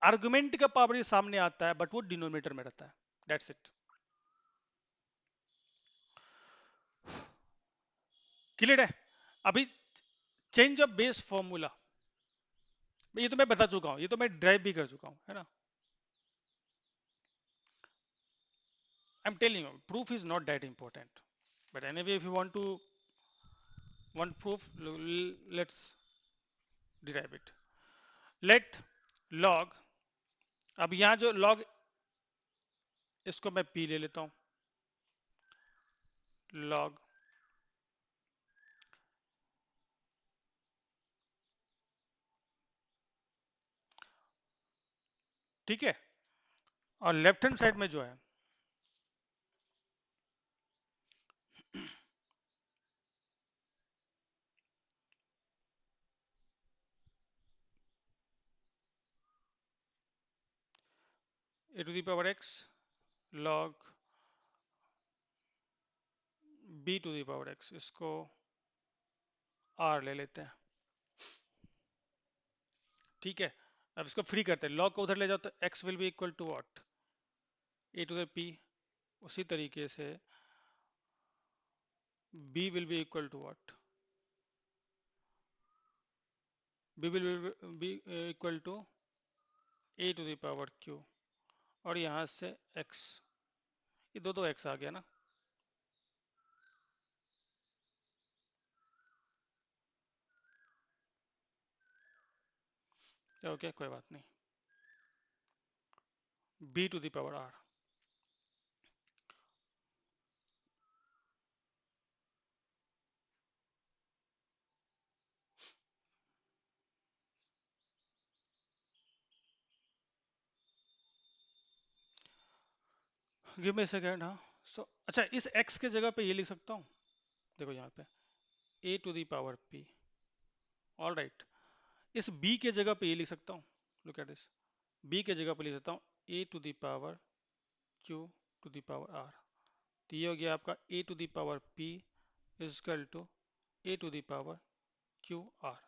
आर्गुमेंट का पावर ये सामने आता है बट वो डिनोमिनेटर में रहता है, दैट्स इट। क्लियर है। अभी चेंज ऑफ बेस फॉर्मूला, ये तो मैं बता चुका हूं, ये तो मैं ड्राइव भी कर चुका हूं, है ना, I am telling you proof is not that important, but anyway if you want to want proof, let's derive it, let log, अब यहां जो लॉग, इसको मैं पी ले लेता हूं, लॉग, ठीक है, और लेफ्ट हैंड साइड में जो है, A to the power X log B to the power X, इसको आर ले लेते हैं, ठीक है। अब इसको फ्री करते हैं, लॉग को उधर ले जाओ तो x will be equal to what, a to the p, उसी तरीके से b will be equal to what, b will be equal to A to the power q, और यहां से एक्स, ये दो एक्स आ गया ना, ओके कोई बात नहीं, b to the power r, give me second, हाँ। सो अच्छा, इस एक्स के जगह पे ये लिख सकता हूँ, देखो यहाँ पे A to the power P, all right, इस बी के जगह पे ये लिख सकता हूँ, लुक एट दिस, बी के जगह पे लिख सकता हूँ A to the power Q to the power R, तो ये हो गया आपका A to the power P is equal to A to the power Q R,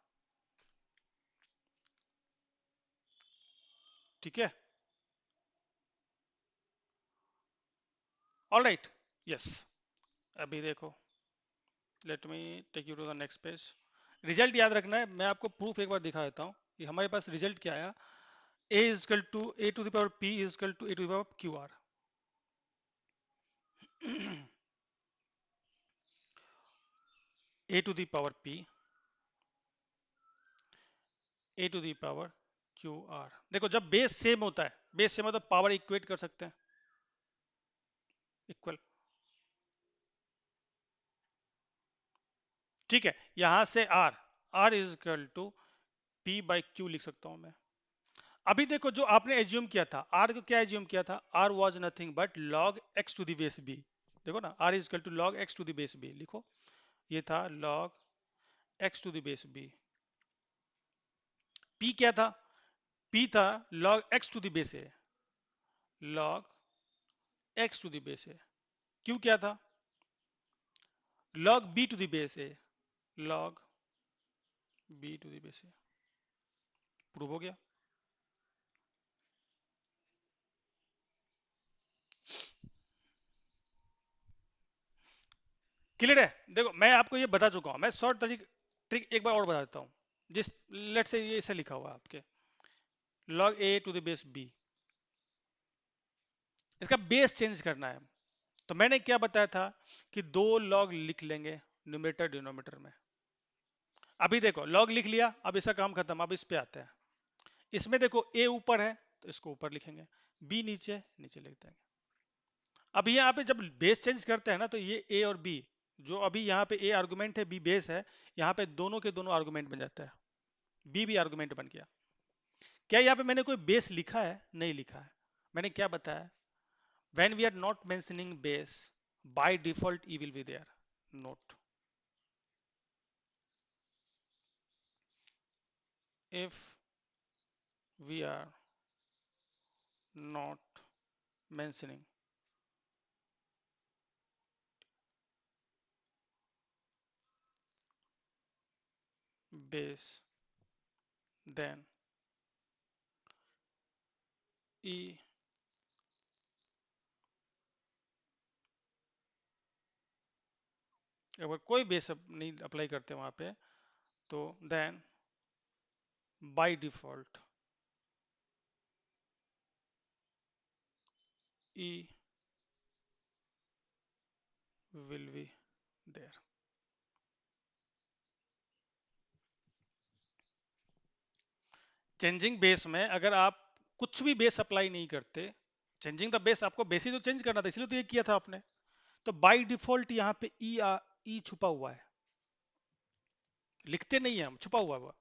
ठीक है, ऑल राइट, यस। अभी देखो let me take you to the next page. Result याद रखना है, मैं आपको प्रूफ एक बार दिखा देता हूँ कि हमारे पास रिजल्ट क्या आया। a is equal to A to the power p is equal to A to the power Q r. a to the power p, a to the power Q r. देखो जब बेस सेम होता है, base same मतलब power equate कर सकते हैं, equal. ठीक है, यहां से r, r is equal to p by q लिख सकता हूं मैं। अभी देखो जो आपने एज्यूम किया था, आर को क्या एज्यूम किया था, r was nothing but log x to the base b. देखो ना, r is equal to log x to the base b, लिखो ये था log x to the base b. P क्या था, पी था log x to the base a, log x to the base a. Q क्या था, log B to the base a, log B to the base a. Prove हो गया। Clear है। देखो मैं आपको ये बता चुका हूं, मैं शॉर्ट तरीक ट्रिक एक बार और बता देता हूं। जिस लेट से ये ऐसे लिखा हुआ है आपके, log a to the base b, इसका बेस चेंज करना है। तो मैंने क्या बताया था कि दो log लिख लेंगे न्यूमरेटर डिनोमिनेटर में। अभी देखो log लिख लिया, अब इसका काम खत्म, अब इस पे आते हैं। इसमें देखो a ऊपर है तो इसको ऊपर लिखेंगे, b नीचे, नीचे लिख देंगे। अब यहाँ पे जब बेस चेंज करते हैं ना, तो ये a और b, जो अभी यहाँ पे a आर्गुमेंट है, b बेस है, यहाँ पे दोनों के दोनों आर्गुमेंट बन जाता है, b भी आर्गुमेंट बन गया। क्या यहाँ पे मैंने कोई बेस लिखा है, नहीं लिखा है। मैंने क्या बताया, when we are not mentioning base, by default e will be there, note if we are not mentioning base, then e, अगर कोई बेस नहीं अप्लाई करते वहां पे, तो then by default e will be there। Changing base में अगर आप कुछ भी बेस अप्लाई नहीं करते, चेंजिंग द बेस, आपको बेस ही तो चेंज करना था, इसलिए तो ये किया था आपने। तो बाय डिफॉल्ट यहाँ पे ई छुपा हुआ है, लिखते नहीं है हम, छुपा हुआ है वो।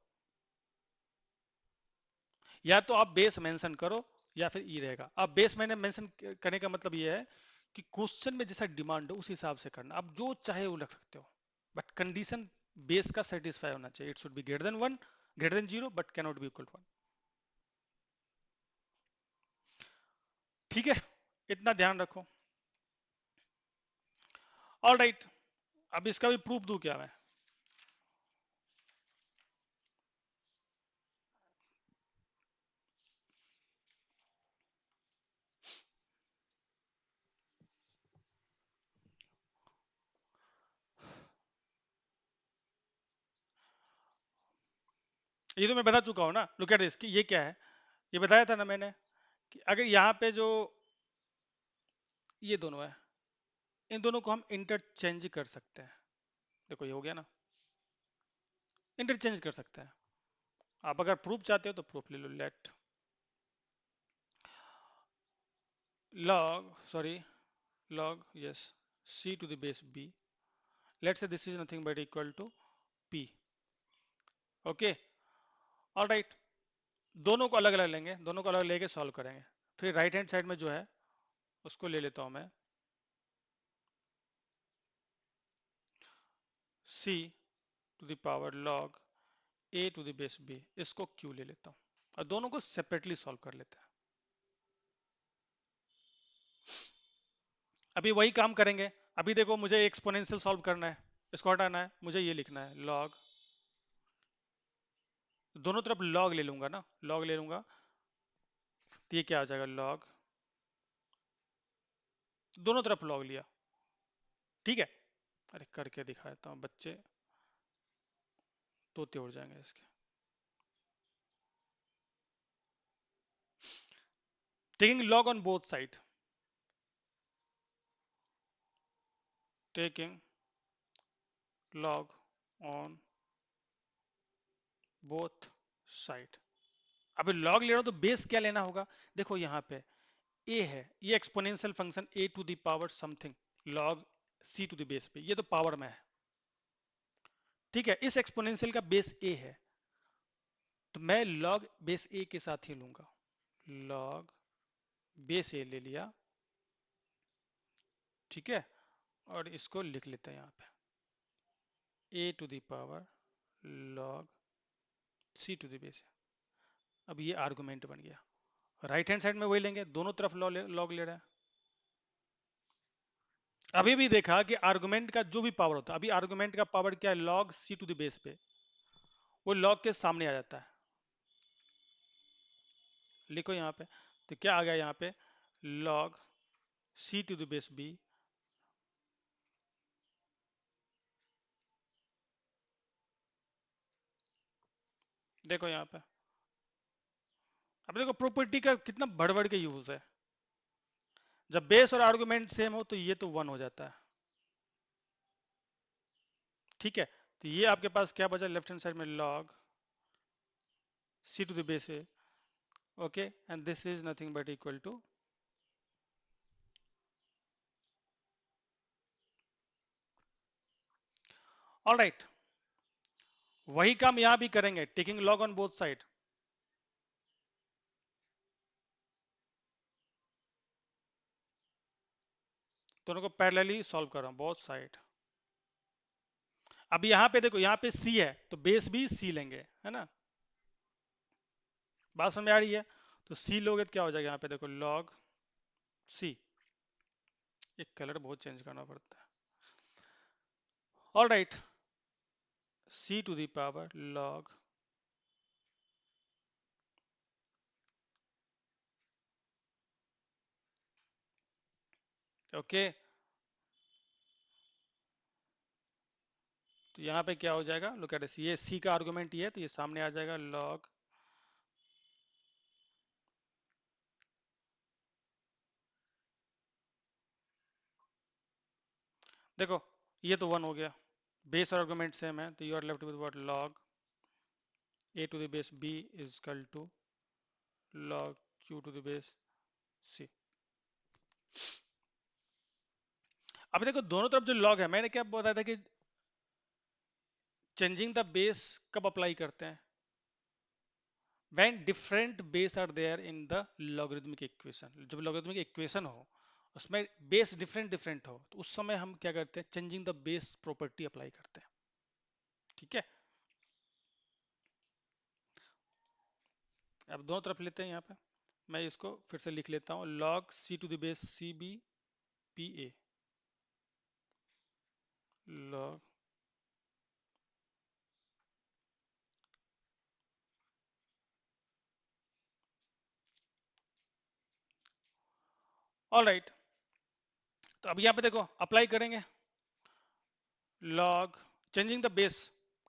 या तो आप बेस मेंशन करो या फिर ई रहेगा। अब बेस मैंने मेंशन करने का मतलब ये है कि क्वेश्चन में जैसा डिमांड हो उस हिसाब से करना, आप जो चाहे वो रख सकते हो, बट कंडीशन बेस का सेटिस्फाई होना चाहिए। It should be greater than one, greater than zero, but can not be equal to one. ठीक है, इतना ध्यान रखो। ऑल राइट, अब इसका भी प्रूफ दूं क्या मैं। ये तो मैं बता चुका हूं ना, लुक एट दिस, कि ये क्या है, ये बताया था ना मैंने कि अगर यहाँ पे जो ये दोनों है, इन दोनों को हम इंटरचेंज कर सकते हैं। देखो ये हो गया ना, इंटरचेंज कर सकते हैं। आप अगर प्रूफ चाहते हो तो प्रूफ ले लो, late log, sorry, log, yes, c to the base b, let's say this is nothing but equal to p। Okay, all right, दोनों को अलग अलग लेंगे, दोनों को अलग लेके सॉल्व करेंगे। फिर राइट हैंड साइड में जो है उसको ले लेता हूं मैं, c to the power log a to the base b, इसको q ले लेता हूं और दोनों को सेपरेटली सॉल्व कर लेते हैं। अभी वही काम करेंगे। अभी देखो मुझे एक्सपोनेंशियल सॉल्व करना है, इसको हटाना है, मुझे ये लिखना है log, दोनों तरफ log ले लूंगा ना, log ले लूंगा, तो ये क्या आ जाएगा log, दोनों तरफ log लिया, ठीक है। अरे करके दिखाता हूँ, बच्चे तोते उड़ जाएंगे इसके। Taking log on both side, taking log on both side. अभी लॉग ले रहा हूं तो बेस क्या लेना होगा? देखो यहाँ पे ए है, ये exponential function a to the power something log C to the base पे, ये तो पावर में है। ठीक है, इस एक्सपोनेंशियल का बेस ए है, तो मैं लॉग बेस ए के साथ ही लूंगा। लॉग बेस ए ले लिया, ठीक है, और इसको लिख लेते हैं यहाँ पे A to the power log C to the base. अब ये आर्गुमेंट बन गया। राइट हैंड साइड में वही लेंगे, दोनों तरफ लॉग ले रहा है। अभी भी देखा कि आर्गुमेंट का जो भी पावर होता है, अभी आर्गुमेंट का पावर क्या है? Log C to the base पे, वो लॉग के सामने आ जाता है। लिखो यहाँ पे, तो क्या आ गया यहाँ पे? Log C to the base b. देखो यहाँ पे, अब देखो प्रॉपर्टी का कितना बढ़ बढ़ के यूज है। जब बेस और आर्गुमेंट सेम हो तो ये तो वन हो जाता है। ठीक है, तो ये आपके पास क्या बचा लेफ्ट हैंड साइड में? Log C to the base है। Okay, and this is nothing but equal to, alright, वही काम यहां भी करेंगे, taking log on both side. दोनों को पैरेलली सॉल्व कर रहा हूं, बोथ साइड। अब यहां पे देखो, यहां पे सी है तो बेस भी सी लेंगे, है ना? बात समझ में आ रही है? तो सी लोगे तो क्या हो जाएगा यहाँ पे? देखो लॉग सी, एक कलर बहुत चेंज करना पड़ता है। All right, c to the power log, okay, तो यहाँ पे क्या हो जाएगा? लुक एट दिस, ये सी का आर्गुमेंट ये है, तो ये सामने आ जाएगा लॉग, देखो ये तो वन हो गया, बेस और आर्गुमेंट सेम है, तो you are left with what? Log A to the base B is equal to log Q to the base C. अब देखो दोनों तरफ जो लॉग है, मैंने क्या बताया था कि चेंजिंग द बेस कब अप्लाई करते हैं? when different base are there in the logarithmic equation। जब logarithmic equation हो, उसमें बेस डिफरेंट डिफरेंट हो, तो उस समय हम क्या करते हैं? Changing the base property apply करते हैं। ठीक है, अब दोनों तरफ लेते हैं यहाँ पे, मैं इसको फिर से लिख लेता हूँ, log c to the base c b p a, log, all right, तो अब यहाँ पे देखो अप्लाई करेंगे log चेंजिंग द बेस,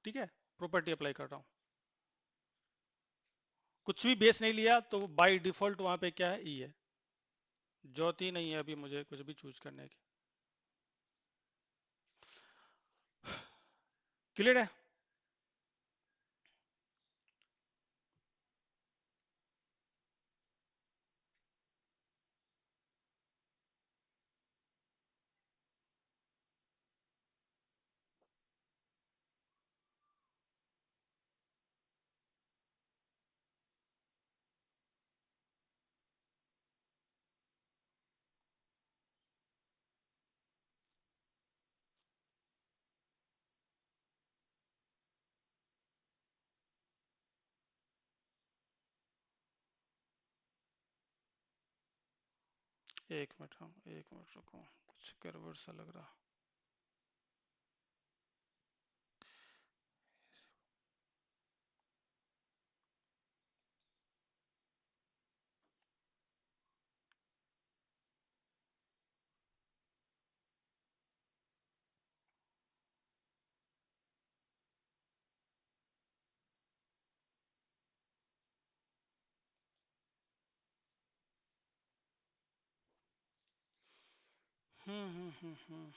ठीक है, प्रॉपर्टी अप्लाई कर रहा हूँ। कुछ भी बेस नहीं लिया तो बाय डिफॉल्ट वहां पे क्या है? ई है, जरूरत ही नहीं है अभी मुझे कुछ भी चूज करने की। क्लियर है? एक मिनट, हाँ एक मिनट रुको, कुछ गड़बड़ सा लग रहा। हम्म।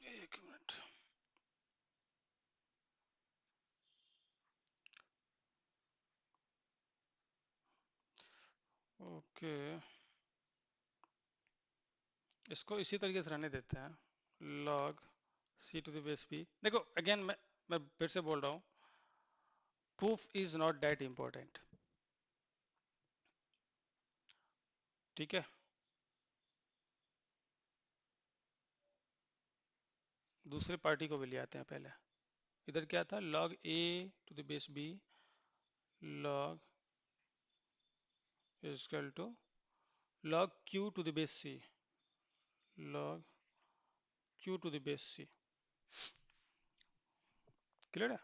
एक मिनट। ओके, इसको इसी तरीके से रहने देते हैं। Log C to the base b. देखो अगेन, मैं फिर से बोल रहा हूँ, proof is not that important. ठीक है, दूसरे पार्टी को भी ले आते हैं पहले। इधर क्या था, log A to the base b log is equal to log Q to the base c log Q to the base c. Clear है?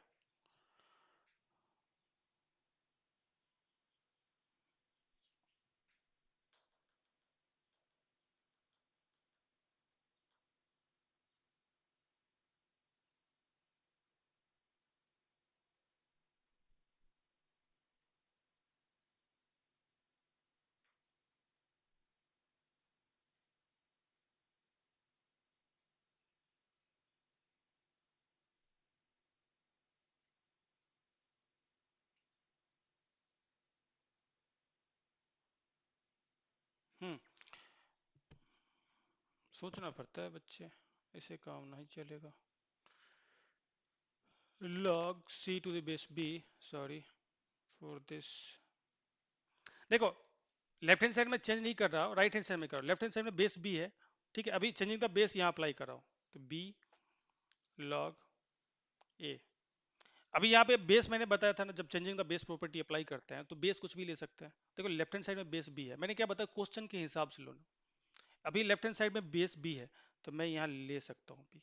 हम्म, सोचना पड़ता है बच्चे, ऐसे काम नहीं चलेगा। Log C to the base b, sorry for this. देखो, लेफ्ट हैंड साइड में चेंज नहीं कर रहा हूँ, राइट हैंड साइड में कर रहा हूँ। लेफ्ट हैंड साइड में बेस बी है, ठीक है, अभी चेंजिंग द बेस यहाँ अप्लाई कर रहा हूँ, तो बी लॉग ए। अभी यहाँ पे बेस मैंने बताया था ना, जब changing the base property apply करते हैं तो बेस कुछ भी ले सकते हैं। देखो लेफ्ट हैंड साइड में बेस बी है, मैंने क्या बताया, क्वेश्चन के हिसाब से लो। अभी लेफ्ट हैंड साइड में बेस बी है, तो मैं यहाँ ले सकता हूँ बी।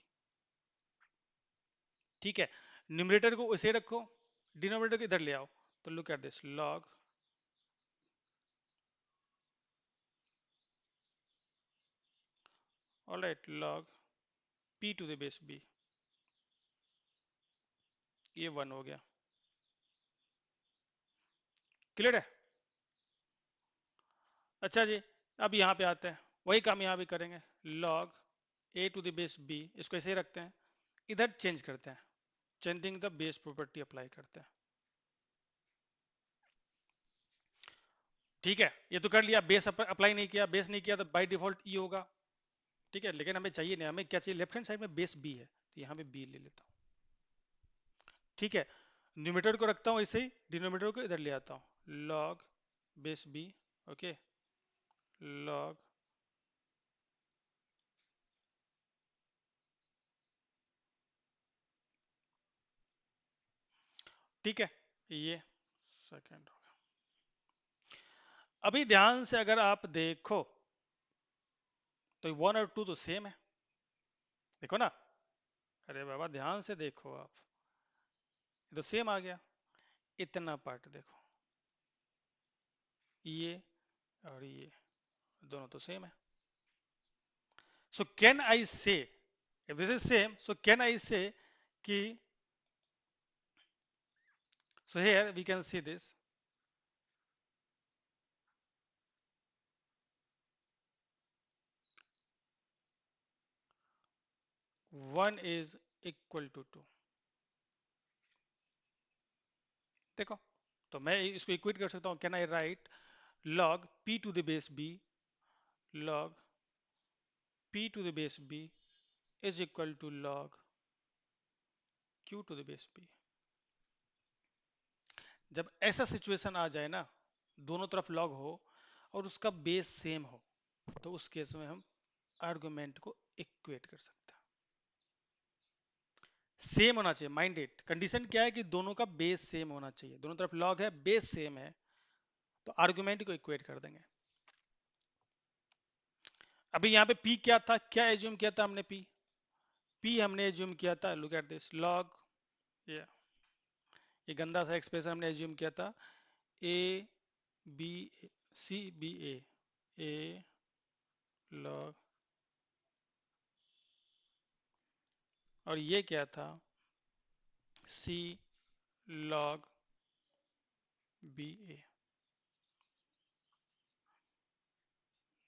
ठीक है, न्यूमरेटर को उसे रखो, डिनोमिनेटर को इधर ले आओ। तो look at this, log, alright, log p to the base b, ये 1 हो गया। क्लियर है? अच्छा जी, अब यहाँ पे आते हैं, वही काम यहाँ भी करेंगे। Log A to the base b, इसको ऐसे ही रखते हैं, इधर चेंज करते हैं, changing the base property apply करते हैं। ठीक है, ये तो कर लिया, बेस अप्लाई नहीं किया, बेस नहीं किया तो बाय डिफॉल्ट ई होगा। ठीक है, लेकिन हमें चाहिए नहीं, हमें क्या चाहिए, लेफ्ट हैंड साइड में बेस बी है, तो यहाँ पे बी ले लेता हूँ। ठीक है, न्यूमरेटर को रखता हूँ ऐसे ही, डिनोमिनेटर को इधर ले आता हूँ, log base b. Okay, log, ठीक है, ये सेकंड होगा। अभी ध्यान से अगर आप देखो तो 1 और 2 तो सेम है, देखो ना। अरे बाबा ध्यान से देखो आप, ये तो सेम आ गया। इतना पार्ट देखो, ये और ये दोनों तो सेम है। सो कैन आई से, if this is same, so can I से कि, so here we can see this, one is equal to 2। देखो, तो मैं इसको इक्वेट कर सकता हूँ, can I right log p to the base b log p to the base b is equal to log q to the base b। जब ऐसा situation आ जाए ना, दोनों तरफ log हो और उसका बेस सेम हो, तो उस केस में हम आर्गुमेंट को इक्वेट कर सकते हैं। सेम होना चाहिए, माइंडेड कंडीशन क्या है कि दोनों का बेस सेम होना चाहिए, दोनों तरफ log है, बेस सेम है, तो आर्गुमेंट को इक्वेट कर देंगे। अभी यहाँ पे p क्या था, क्या एज्यूम किया था हमने, p हमने एज्यूम किया था, लुक एट दिस, log, ये ये गंदा सा एक्सप्रेशन हमने एज्यूम किया था, a b c b a log, और ये क्या था, सी लॉग बी ए।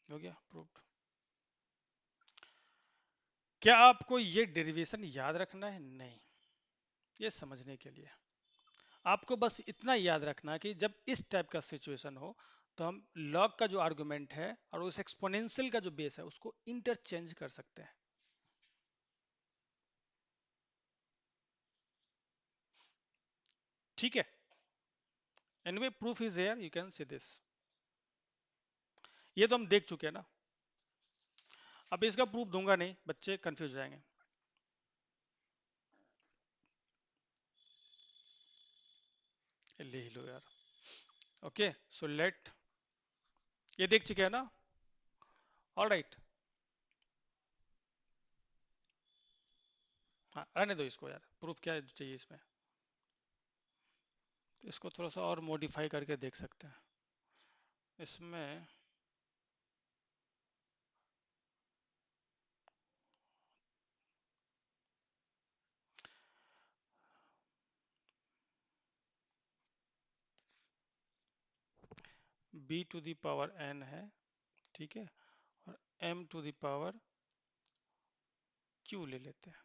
हो गया प्रूव्ड। क्या आपको ये डेरिवेशन याद रखना है? नहीं, ये समझने के लिए आपको बस इतना याद रखना कि जब इस टाइप का सिचुएशन हो तो हम लॉग का जो आर्गुमेंट है और उस एक्सपोनेंशियल का जो बेस है उसको इंटरचेंज कर सकते हैं। ठीक है, anyway proof is here, you can see this. ये तो हम देख चुके हैं ना, अब इसका प्रूफ दूंगा नहीं, बच्चे कंफ्यूज जाएंगे। ले लो यार। ओके सो लेट, ये देख चुके हैं ना, ऑल राइट। हाँ रहने दो इसको यार, प्रूफ क्या चाहिए इसमें, इसको थोड़ा सा और मॉडिफाई करके देख सकते हैं इसमें। b to the power n है, ठीक है, और m to the power q ले लेते हैं।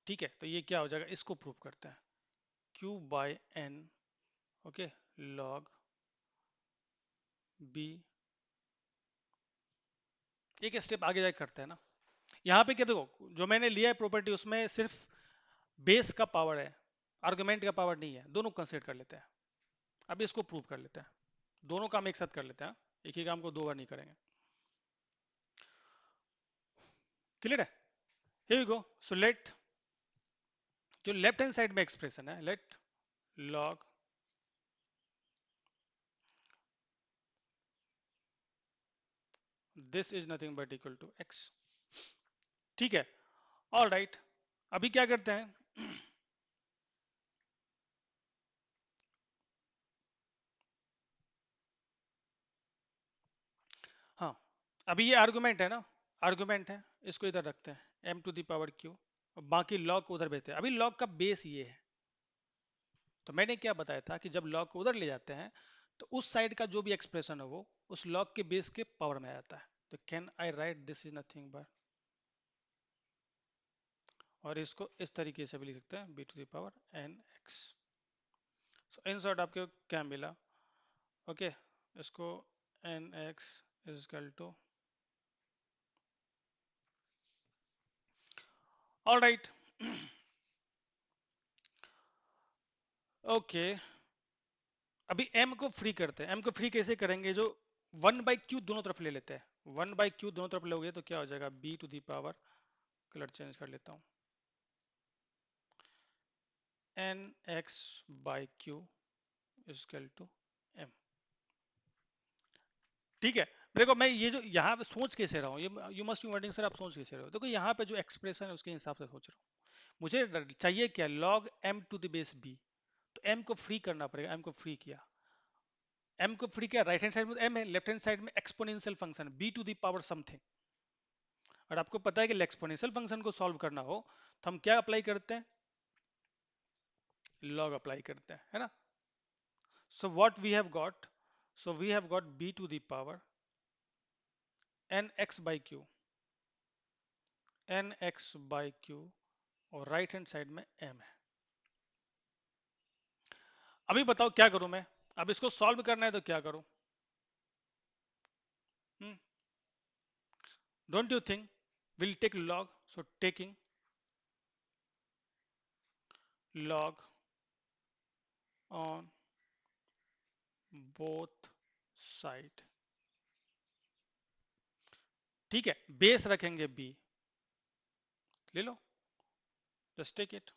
ठीक है, तो ये क्या हो जाएगा, इसको प्रूव करते हैं, q by n, okay, log b। एक स्टेप आगे जाके करते हैं ना, यहाँ पे क्या देखो, जो मैंने लिया है प्रॉपर्टी उसमें सिर्फ बेस का पावर है, आर्गुमेंट का पावर नहीं है, दोनों कंसिडर कर लेते हैं। अब इसको प्रूव कर लेते हैं, दोनों काम एक साथ कर लेते हैं, एक ही काम को दो बार नहीं करेंगे। क्लियर है, here we go. So let, जो लेफ्ट हैंड साइड में एक्सप्रेशन है, let log this is nothing but equal to x. ठीक है, ऑल राइट। अभी क्या करते हैं, हाँ, अभी ये आर्गुमेंट है ना, आर्गुमेंट है, इसको इधर रखते हैं m to the power q, और बाकी लॉग को उधर भेजते हैं। अभी लॉग का बेस ये है, तो मैंने क्या बताया था कि जब लॉग को उधर ले जाते हैं तो उस साइड का जो भी एक्सप्रेशन है वो उस लॉग के बेस के पावर में आ जाता है। तो can I write this is nothing but, और इसको इस तरीके से भी लिख सकते हैं, b to the power n x. So in short आपको क्या मिला, ओके, इसको n x is equal to, all right, okay. अभी m को फ्री करते हैं, m को फ्री कैसे करेंगे, जो 1/q दोनों तरफ ले लेते हैं, 1/q दोनों तरफ लोगे तो क्या हो जाएगा, b to the power, colour change कर लेता हूँ, n x by q is equal to m. ठीक है, देखो मैं ये जो यहाँ पे सोच कैसे रहा हूँ, ये you must B wording sir, आप सोच कैसे रहे हो, देखो यहाँ पे जो एक्सप्रेशन है उसके हिसाब से सोच रहा हूँ। मुझे चाहिए क्या, log m to the base b, तो m को फ्री करना पड़ेगा, m को फ्री किया, m को फ्री किया, राइट हैंड साइड में m है, लेफ्ट हैंड साइड में exponential function b to the power something. और आपको पता है कि एक्सपोनेंशियल फंक्शन को सॉल्व करना हो तो हम क्या अप्लाई करते हैं, लॉग अप्लाई करते हैं, है ना। So what we have got, so we have got b to the power n x by q, n x by q, और राइट हैंड साइड में m है। अभी बताओ क्या करूं मैं, अब इसको सॉल्व करना है तो क्या करूं, don't you think, will take log, so taking log on both side, ठीक है, बेस रखेंगे b, ले लो, जस्ट टेक इट।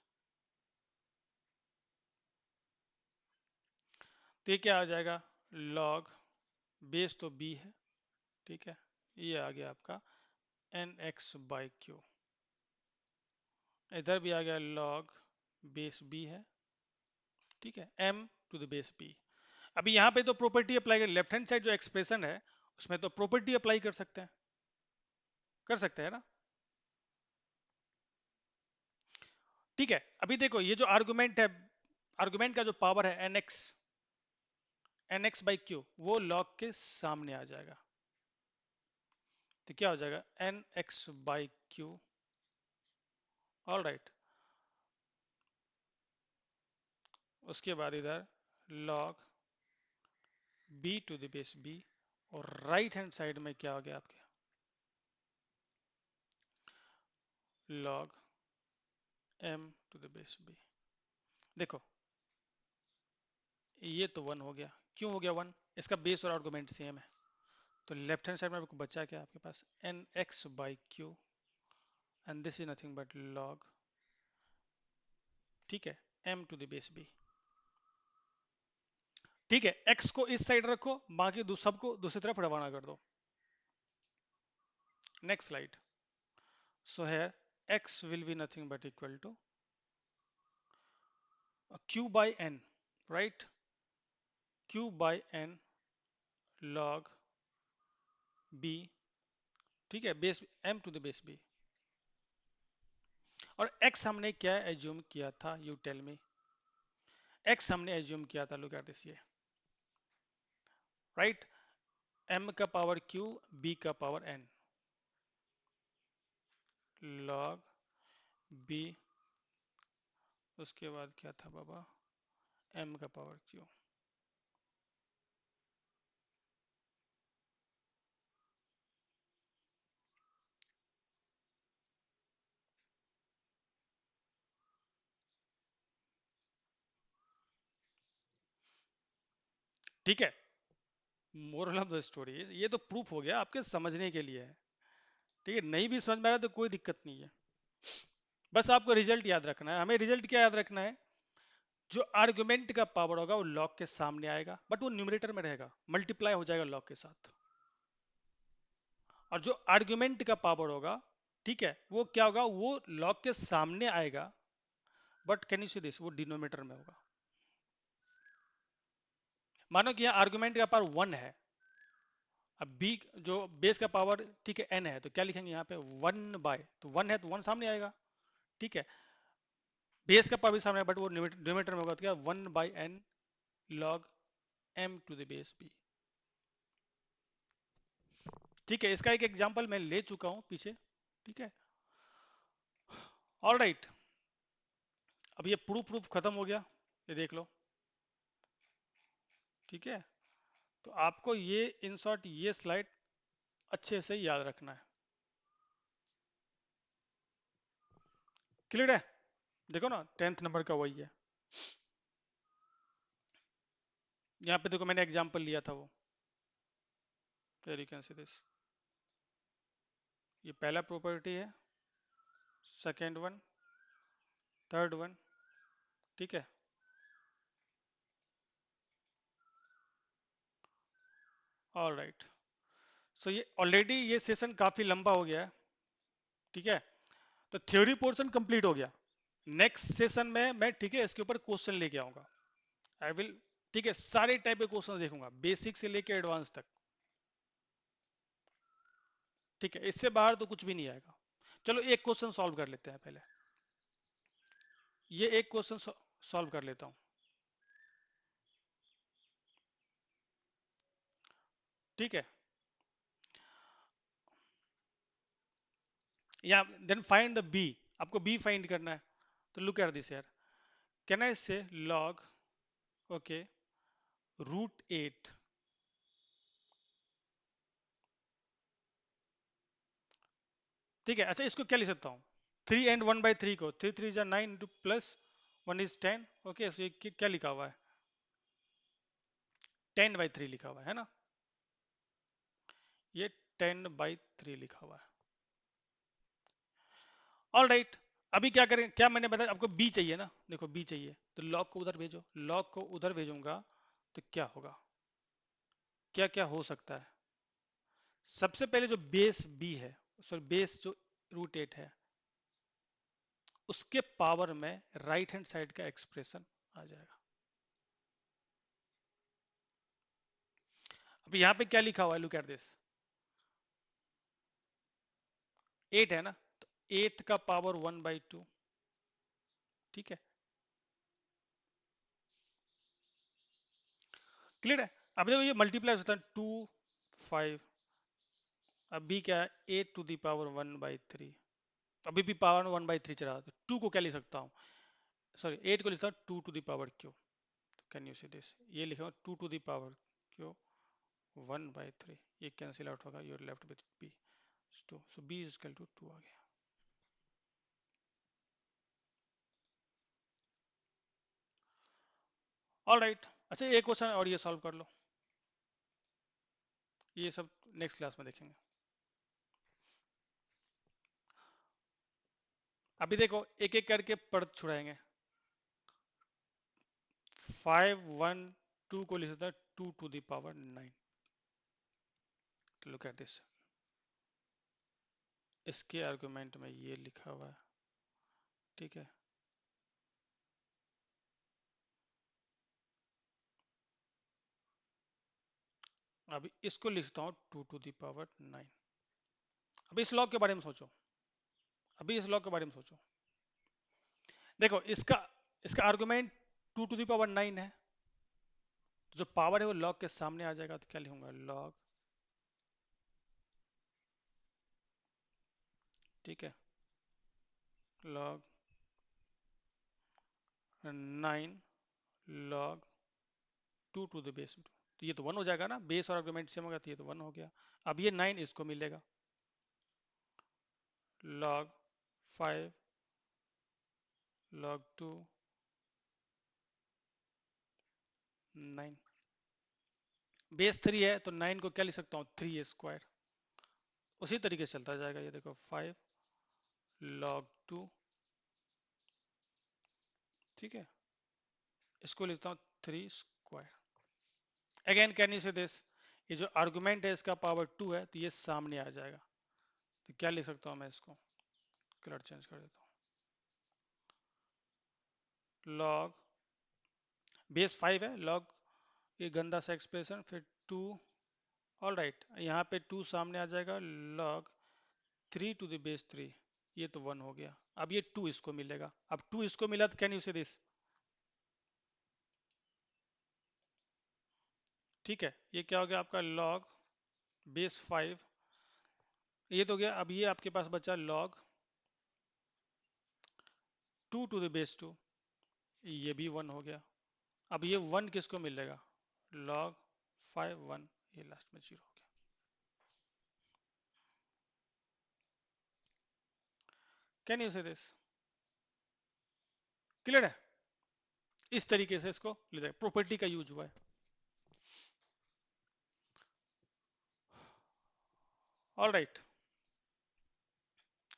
तो ये क्या आ जाएगा, लॉग, बेस तो b है, ठीक है, ये आ गया आपका एन एक्स बाई क्यू, इधर भी आ गया लॉग बेस बी है, ठीक है, m to the base b। अभी यहाँ पे तो प्रॉपर्टी अप्लाई कर, लेफ्ट हैंड साइड जो एक्सप्रेशन है उसमें तो प्रॉपर्टी अप्लाई कर सकते हैं ना। ठीक है, अभी देखो ये जो आर्गुमेंट है, आर्गुमेंट का जो पावर है एन एक्स बाई क्यू, वो लॉग के सामने आ जाएगा। तो क्या हो जाएगा, n x by q. All right, उसके बाद इधर log B to the base b, और राइट हैंड साइड में क्या हो गया आपके, log m to the base b. देखो ये तो वन हो गया, क्यों हो गया वन, इसका बेस और आर्गुमेंट सेम है। तो लेफ्ट हैंड साइड में आपको बचा क्या आपके पास, N x by Q, and this is nothing but log, ठीक है, M to the base B. ठीक है, एक्स को इस साइड रखो, बाकी सबको दूसरी तरफ रवाना कर दो। Next slide. So here x will be nothing but equal to q by n, right, q by n log b, ठीक है, base m to the base b. और एक्स हमने क्या एज्यूम किया था, यू टेल मी। एक्स हमने assume किया था, लुक एट दिस, ये राइट, एम का पावर क्यू, बी का पावर एन, लॉग बी, उसके बाद क्या था बाबा, एम का पावर क्यू। ठीक है, मोरल ऑफ द स्टोरी, ये तो प्रूफ हो गया आपके समझने के लिए है। ठीक है, नहीं भी समझ में आ रहा तो कोई दिक्कत नहीं है, बस आपको रिजल्ट याद रखना है। हमें रिजल्ट क्या याद रखना है, जो आर्गुमेंट का पावर होगा वो लॉग के सामने आएगा, बट वो न्यूमरेटर में रहेगा, मल्टीप्लाई हो जाएगा लॉग के साथ। और जो आर्गुमेंट का पावर होगा, ठीक है, वो क्या होगा, वो लॉग के सामने आएगा, but can you see this, वो डिनोमिनेटर में होगा। मानो कि यहाँ आर्गुमेंट का पावर वन है, अब बी जो बेस का पावर, ठीक है, एन है, तो क्या लिखेंगे यहाँ पे, वन बाय, तो वन है तो वन सामने आएगा, ठीक है, बेस का पावर भी सामने, बट वो डिनोमिनेटर में होगा, तो क्या, one by n log m to the base B. ठीक है, इसका एक एग्जांपल मैं ले चुका हूं पीछे, ठीक है। ऑल राइट, अब ये प्रूफ खत्म हो गया, ये देख लो, ठीक है। तो आपको ये इन शॉर्ट ये स्लाइड अच्छे से याद रखना है, क्लियर है। देखो ना 10th नंबर का वही है, यहाँ पे देखो मैंने एग्जांपल लिया था वो, यू कैन सी दिस, ये पहला प्रॉपर्टी है, सेकेंड वन, थर्ड वन, ठीक है। ऑल राइट, सो ये ऑलरेडी ये सेशन काफी लंबा हो गया है, ठीक है। तो थ्योरी पोर्शन कंप्लीट हो गया, नेक्स्ट सेशन में मैं, ठीक है, इसके ऊपर क्वेश्चन लेके आऊंगा, आई विल, ठीक है, सारे टाइप के क्वेश्चन देखूंगा, बेसिक से लेके एडवांस तक, ठीक है, इससे बाहर तो कुछ भी नहीं आएगा। चलो एक क्वेश्चन सॉल्व कर लेते हैं पहले, ये एक क्वेश्चन सॉल्व कर लेता हूं, ठीक है। या देन फाइंड द बी, आपको बी फाइंड करना है, तो लुक एट दिस यार, कैन आई से लॉग, ओके, रूट 8, ठीक है। अच्छा इसको क्या लिख सकता हूँ, 3 and 1/3 को, 3 3 9 इंटू प्लस 1 is 10, ओके, सो ये क्या लिखा हुआ है, 10/3 लिखा हुआ है ना, ये 10/3 लिखा हुआ है। ऑल राइट, अभी क्या करें, क्या मैंने बताया आपको, बी चाहिए ना, देखो बी चाहिए तो लॉग को उधर भेजो, लॉग को उधर भेजूंगा तो क्या होगा, क्या क्या हो सकता है। सबसे पहले जो बेस बी है, सॉरी बेस जो रूट 8 है, उसके पावर में राइट हैंड साइड का एक्सप्रेशन आ जाएगा। अब यहाँ पे क्या लिखा हुआ है, लुक एट दिस, 8 है ना, तो 8 का पावर 1/2, ठीक है, क्लियर है। अब देखो ये मल्टीप्लाई होता है 2, 5, अब भी क्या है 8 to the power 1/3, अभी भी पावर 1/3 चला, तो 2 को क्या लिख सकता हूँ, सॉरी 8 को लिखता हूँ 2 to the power q, can you see this, ये लिखा 2 to the power क्यू 1/3, ये कैंसिल आउट होगा, you're left with b 2, so b is equal to 2 आ गया। ऑल राइट, अच्छा एक क्वेश्चन और ये सॉल्व कर लो, ये सब नेक्स्ट क्लास में देखेंगे। अभी देखो एक एक करके पढ़ छुड़ाएंगे। 5, 1, 2 को लिख सकता है 2 to the power 9, look at this, इसके आर्गुमेंट में ये लिखा हुआ है, ठीक है, अभी इसको लिखता हूँ 2 to the power 9। अभी इस लॉग के बारे में सोचो, अभी इस लॉग के बारे में सोचो, देखो इसका इसका आर्गुमेंट 2 to the power 9 है, तो जो पावर है वो लॉग के सामने आ जाएगा, तो क्या लिखूंगा लॉग, ठीक है, log 9 log 2 to the base 2, तो ये तो 1 हो जाएगा ना, बेस और आर्गुमेंट सेम होगा, तो ये तो 1 हो गया। अब ये 9 इसको मिलेगा, log 5 log 2 9, बेस 3 है तो 9 को क्या लिख सकता हूँ 3 स्क्वायर, उसी तरीके से चलता जाएगा, ये देखो 5 log 2, ठीक है, इसको लिखता हूँ 3 square. Again can you say this, ये जो आर्गुमेंट है इसका पावर 2 है, तो ये सामने आ जाएगा, तो क्या लिख सकता हूँ मैं इसको, कलर चेंज कर देता हूँ, log बेस 5 है, log ये गंदा सा एक्सप्रेशन, फिर 2, ऑल राइट, यहाँ पे 2 सामने आ जाएगा, log 3 to the base 3, ये तो 1 हो गया। अब ये 2 इसको मिलेगा, अब 2 इसको मिला तो कैन यू से दिस, ठीक है, ये क्या हो गया आपका log बेस 5, ये तो गया। अब ये आपके पास बचा log 2 to the base 2, ये भी 1 हो गया। अब ये 1 किसको मिलेगा, log 5 1, ये लास्ट में 0 हो गया। Can you say this, clear है, इस तरीके से इसको ले जाए, प्रॉपर्टी का यूज हुआ है। ऑल राइट,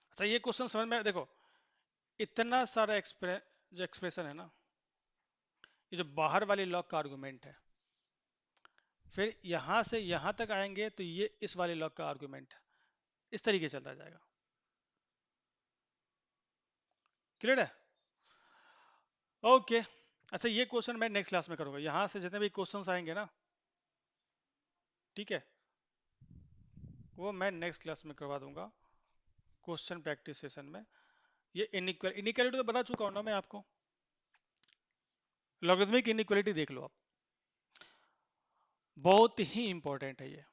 अच्छा ये क्वेश्चन समझ में देखो, इतना सारा जो एक्सप्रेशन है ना, ये जो बाहर वाले लॉग का आर्गुमेंट है, फिर यहां से यहां तक आएंगे तो ये इस वाले लॉग का आर्गुमेंट है, इस तरीके से चलता जाएगा, क्लियर है, ओके। अच्छा ये क्वेश्चन मैं नेक्स्ट क्लास में करूंगा, यहां से जितने भी क्वेश्चंस आएंगे ना, ठीक है, वो मैं नेक्स्ट क्लास में करवा दूंगा, क्वेश्चन प्रैक्टिस सेशन में। ये इनइक्वालिटी तो बता चुका हूं ना मैं आपको, लॉगरिथमिक इनइक्वालिटी देख लो आप, बहुत ही इंपॉर्टेंट है ये,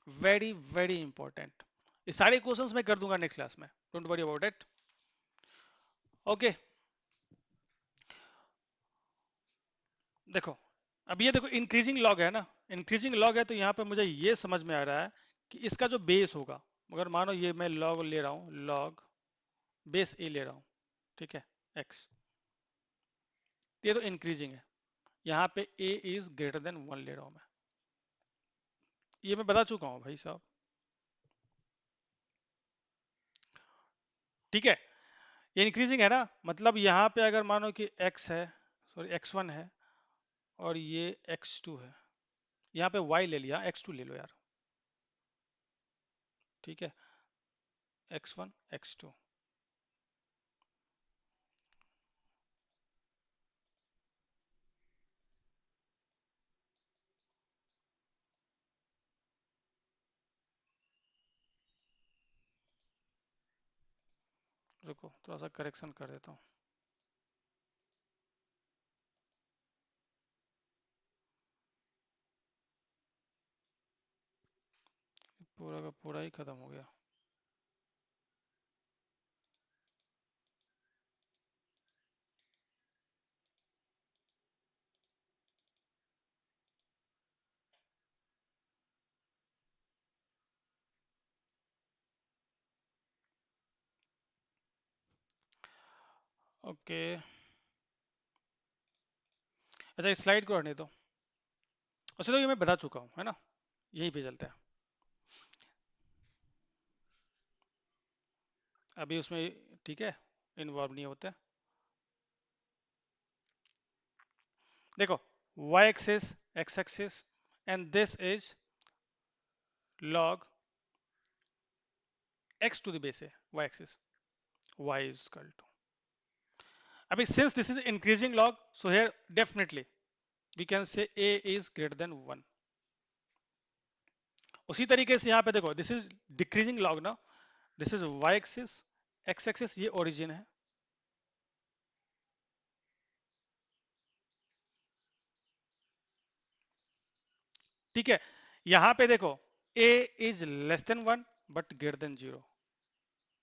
वेरी वेरी इंपॉर्टेंट, ये सारे क्वेश्चंस मैं कर दूंगा नेक्स्ट क्लास में, don't worry about it, okay. देखो अब ये देखो इंक्रीजिंग लॉग है ना, इंक्रीजिंग लॉग है, तो यहाँ पे मुझे ये समझ में आ रहा है कि इसका जो बेस होगा, अगर मानो ये मैं लॉग ले रहा हूँ, लॉग बेस ए ले रहा हूँ, ठीक है, एक्स, ये तो इंक्रीजिंग है, यहाँ पे ए इज ग्रेटर देन 1 ले रहा हूँ मैं, ये मैं बता चुका हूँ भाई साहब, ठीक है, ये इंक्रीजिंग है ना, मतलब यहाँ पे अगर मानो कि एक्स है, सॉरी x1 है, और ये x2 है, यहाँ पे y ले लिया, x2 ले लो यार, ठीक है, x1 x2, रुको थोड़ा सा करेक्शन कर देता हूँ। पूरा का पूरा ही खत्म हो गया। ओके, अच्छा इस स्लाइड को हटने दो। अच्छा तो ये मैं बता चुका हूँ है ना, यहीं पे चलते हैं। अभी उसमें ठीक है, इन्वॉल्व नहीं होते। देखो y axis x axis and this is log x to the base a, y axis, y is equal to, अभी since this is increasing log, so here definitely we can say a is greater than 1। उसी तरीके से यहाँ पे देखो this is decreasing log ना, this is y axis, x axis ये origin है, ठीक है। यहाँ पे देखो a is less than 1 but greater than 0,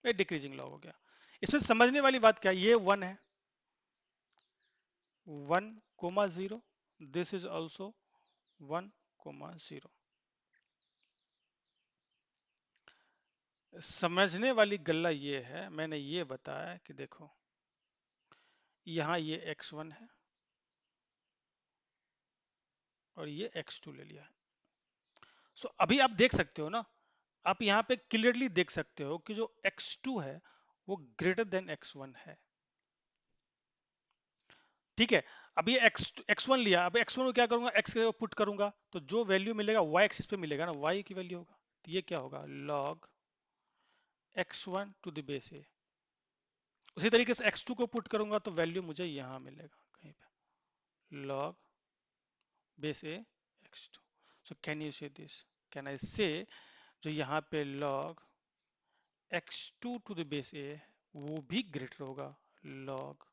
ये डिक्रीजिंग लॉग हो गया। इसमें समझने वाली बात क्या है, ये 1 है, 1 comma 0, this is also 1 comma 0। समझने वाली गल्ला ये है, मैंने ये बताया कि देखो यहाँ ये x1 है और ये x2 ले लिया है। सो अभी आप देख सकते हो ना, आप यहाँ पे क्लियरली देख सकते हो कि जो x2 है वो ग्रेटर देन x1 है, ठीक है। अब ये x1 लिया, अब x1 को क्या करूंगा, x के पुट करूंगा तो जो वैल्यू मिलेगा y एक्सिस पे मिलेगा ना, y की वैल्यू होगा, तो ये क्या होगा log x1 to the base a। उसी तरीके से x2 को पुट करूंगा तो वैल्यू मुझे यहां मिलेगा कहीं पे log base a x2। So can you say this, can I say जो यहाँ पे log x2 to the base a वो भी ग्रेटर होगा log,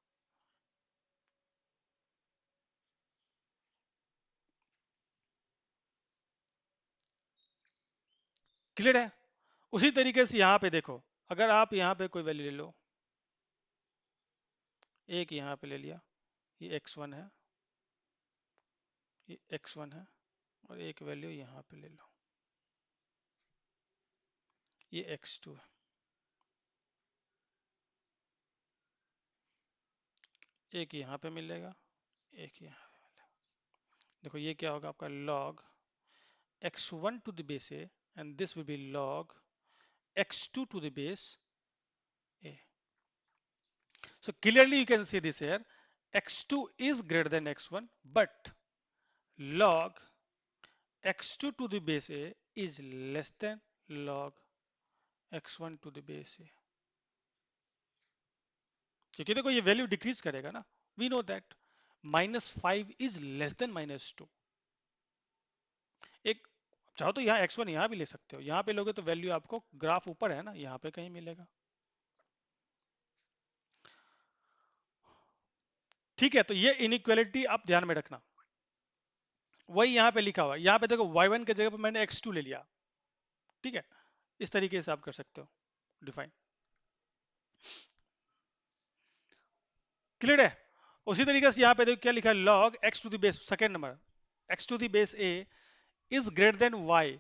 क्लियर है। उसी तरीके से यहाँ पे देखो, अगर आप यहाँ पे कोई वैल्यू ले लो, एक यहाँ पे ले लिया, ये x1 है, ये x1 है, और एक वैल्यू यहाँ पे ले लो, ये x2 है, एक यहाँ पे मिलेगा, एक यहाँ पे मिलेगा। देखो ये क्या होगा आपका log x1 to the base a and this will be log x2 to the base a। So clearly you can see this here, x2 is greater than x1 but log x2 to the base a is less than log x1 to the base a, क्योंकि देखो ये value decrease करेगा ना, we know that -5 is less than -2। एक चाहो तो यहाँ x1 यहाँ भी ले सकते हो, यहाँ पे लोगे तो वैल्यू आपको ग्राफ ऊपर है ना, यहाँ पे कहीं मिलेगा, ठीक है। तो ये इनइक्वालिटी आप ध्यान में रखना, वही यहाँ पे लिखा हुआ है, यहाँ पे देखो y1 के जगह पे मैंने x2 ले लिया, ठीक है। इस तरीके से आप कर सकते हो डिफाइन, क्लियर है। उसी तरीके से यहाँ पे देखो क्या लिखा है log x to the base, second number x to the base a is greater than y,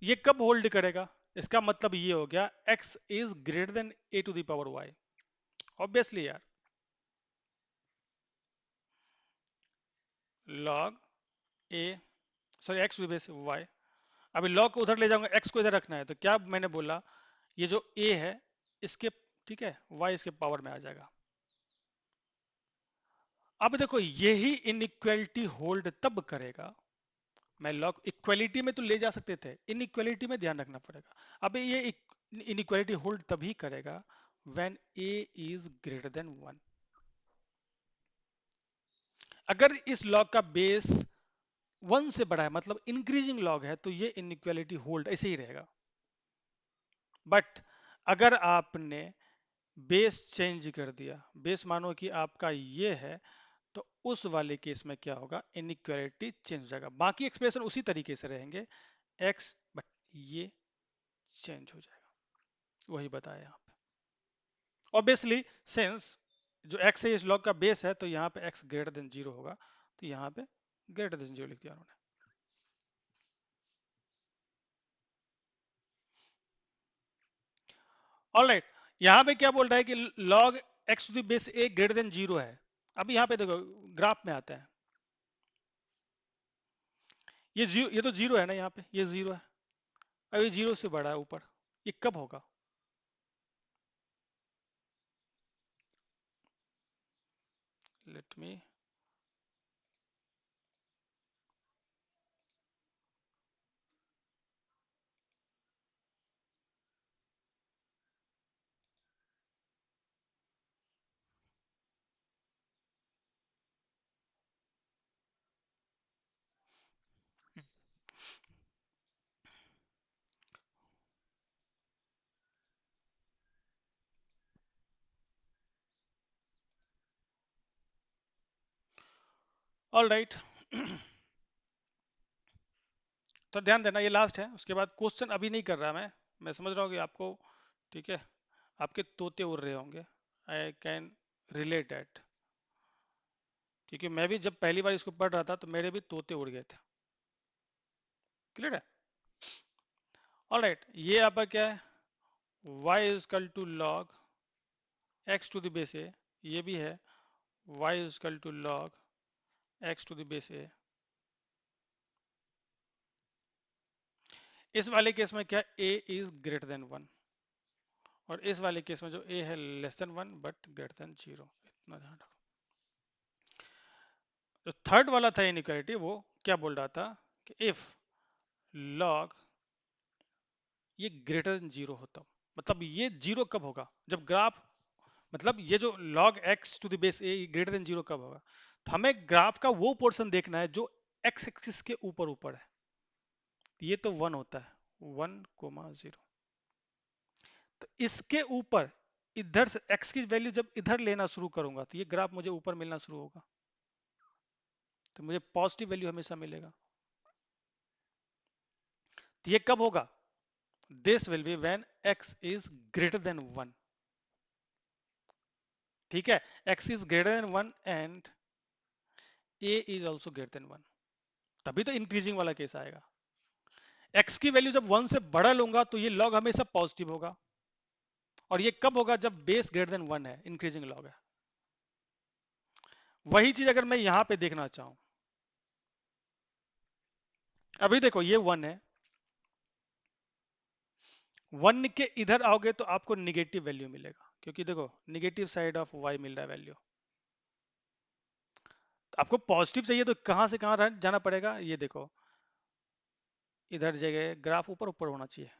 ये कब होल्ड करेगा, इसका मतलब ये हो गया x is greater than a to the power y, obviously यार log a, sorry x to the base y। अभी log को उधर ले जाऊंगा, x को इधर रखना है, तो क्या मैंने बोला ये जो a है इसके, ठीक है, y इसके पावर में आ जाएगा। अब देखो यही इनइक्वालिटी होल्ड तब करेगा, मैं लॉग इक्वालिटी में तो ले जा सकते थे, इनइक्वालिटी में ध्यान रखना पड़ेगा। अब ये इनइक्वालिटी होल्ड तभी करेगा when a is greater than 1। अगर इस लॉग का बेस 1 से बड़ा है, मतलब इंक्रीजिंग लॉग है, तो ये इनइक्वालिटी होल्ड ऐसे ही रहेगा। बट अगर आपने बेस चेंज कर दिया, बेस मानो कि आपका ये है, तो उस वाले केस में क्या होगा, इनइक्वालिटी चेंज हो जाएगा, बाकी एक्सप्रेशन उसी तरीके से रहेंगे, एक्स बट ये चेंज हो जाएगा, वही बताया यहाँ पे। ऑब्वियसली सिंस जो एक्स है इस लॉग का बेस है, तो यहाँ पे एक्स ग्रेटर देन जीरो होगा, तो यहाँ पे ग्रेटर देन जीरो लिख दिया उन्होंने। ऑलराइट, यहाँ पे क्या बोल रहा है कि log x to the base a greater than zero है। अब यहाँ पे देखो ग्राफ में आता है, ये जीरो, ये तो जीरो है ना, यहाँ पे ये जीरो है, अब ये जीरो से बड़ा है ऊपर, ये कब होगा? Let me, all right. तो ध्यान देना ये लास्ट है, उसके बाद क्वेश्चन अभी नहीं कर रहा मैं समझ रहा हूँ कि आपको, ठीक है, आपके तोते उड़ रहे होंगे, आई कैन रिलेट दैट, क्योंकि मैं भी जब पहली बार इसको पढ़ रहा था तो मेरे भी तोते उड़ गए थे। क्लियर है? ऑलराइट, ये आपका क्या है, y is equal to log x to the base A, ये भी है y is equal to log x to the base A. इस वाले केस में क्या, a is greater than one, और इस वाले केस में जो a है less than one but greater than zero, इतना ध्यान रखो। जो थर्ड वाला था इनइक्वालिटी, वो क्या बोल रहा था कि इफ लॉग ये ग्रेटर देन जीरो होता, मतलब ये जीरो कब होगा, जब ग्राफ, मतलब ये जो log x to the base a greater than zero कब होगा, तो हमें ग्राफ का वो पोर्शन देखना है जो x एक्सिस के ऊपर ऊपर है, ये तो वन होता है, वन कोमा जीरो, तो इसके ऊपर इधर से x की वैल्यू जब इधर लेना शुरू करूंगा तो ये ग्राफ मुझे ऊपर मिलना शुरू होगा, तो मुझे पॉजिटिव वैल्यू हमेशा मिलेगा। तो ये कब होगा, this will be when x is greater than one, ठीक है, x is greater than one and a is also greater than one, तभी तो इंक्रीजिंग वाला केस आएगा। x की वैल्यू जब वन से बड़ा लूंगा तो ये लॉग हमेशा पॉजिटिव होगा, और ये कब होगा, जब बेस ग्रेटर देन वन है, इंक्रीजिंग लॉग है। वही चीज अगर मैं यहां पे देखना चाहूं, अभी देखो ये वन है, वन के इधर आओगे तो आपको निगेटिव वैल्यू मिलेगा, क्योंकि देखो निगेटिव साइड ऑफ y मिल रहा है वैल्यू, तो आपको पॉजिटिव चाहिए तो कहां से कहां जाना पड़ेगा, ये देखो इधर जगह ग्राफ ऊपर ऊपर होना चाहिए,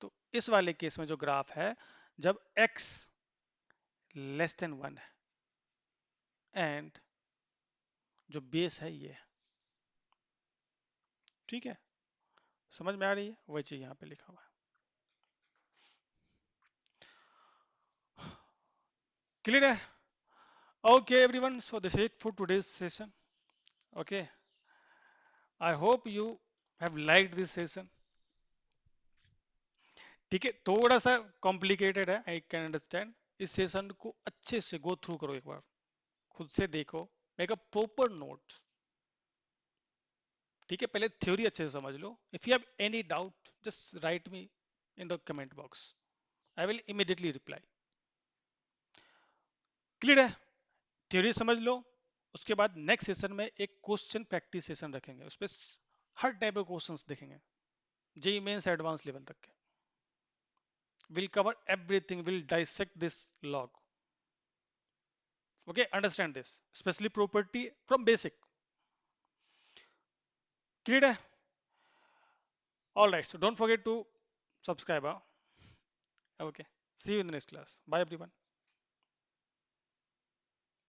तो इस वाले केस में जो ग्राफ है, जब x लेस देन वन है एंड जो बेस है ये, ठीक है, समझ में आ रही है, वही चीज यहाँ पे लिखा हुआ है। क्लियर है? Okay, everyone. So this is it for today's session. Okay. I hope you have liked this session. ठीक है, थोड़ा सा कॉम्प्लिकेटेड है, आई कैन अंडरस्टैंड। इस सेशन को अच्छे से गो थ्रू करो एक बार, खुद से देखो, मेक अ प्रॉपर नोट। ठीक है, पहले थ्योरी अच्छे से समझ लो। If you have any doubt just write me in the comment box, I will immediately reply. Clear है? थ्योरी समझ लो, उसके बाद नेक्स्ट सेशन में एक क्वेश्चन प्रैक्टिस सेशन रखेंगे, उस पर हर टाइप के क्वेश्चंस देखेंगे, जेई मेंस एडवांस लेवल तक के। We'll cover everything, we'll dissect this log. Okay, understand this, especially property from basic. Clear? All right, so don't forget to subscribe. Okay, see you in the next class. Bye everyone.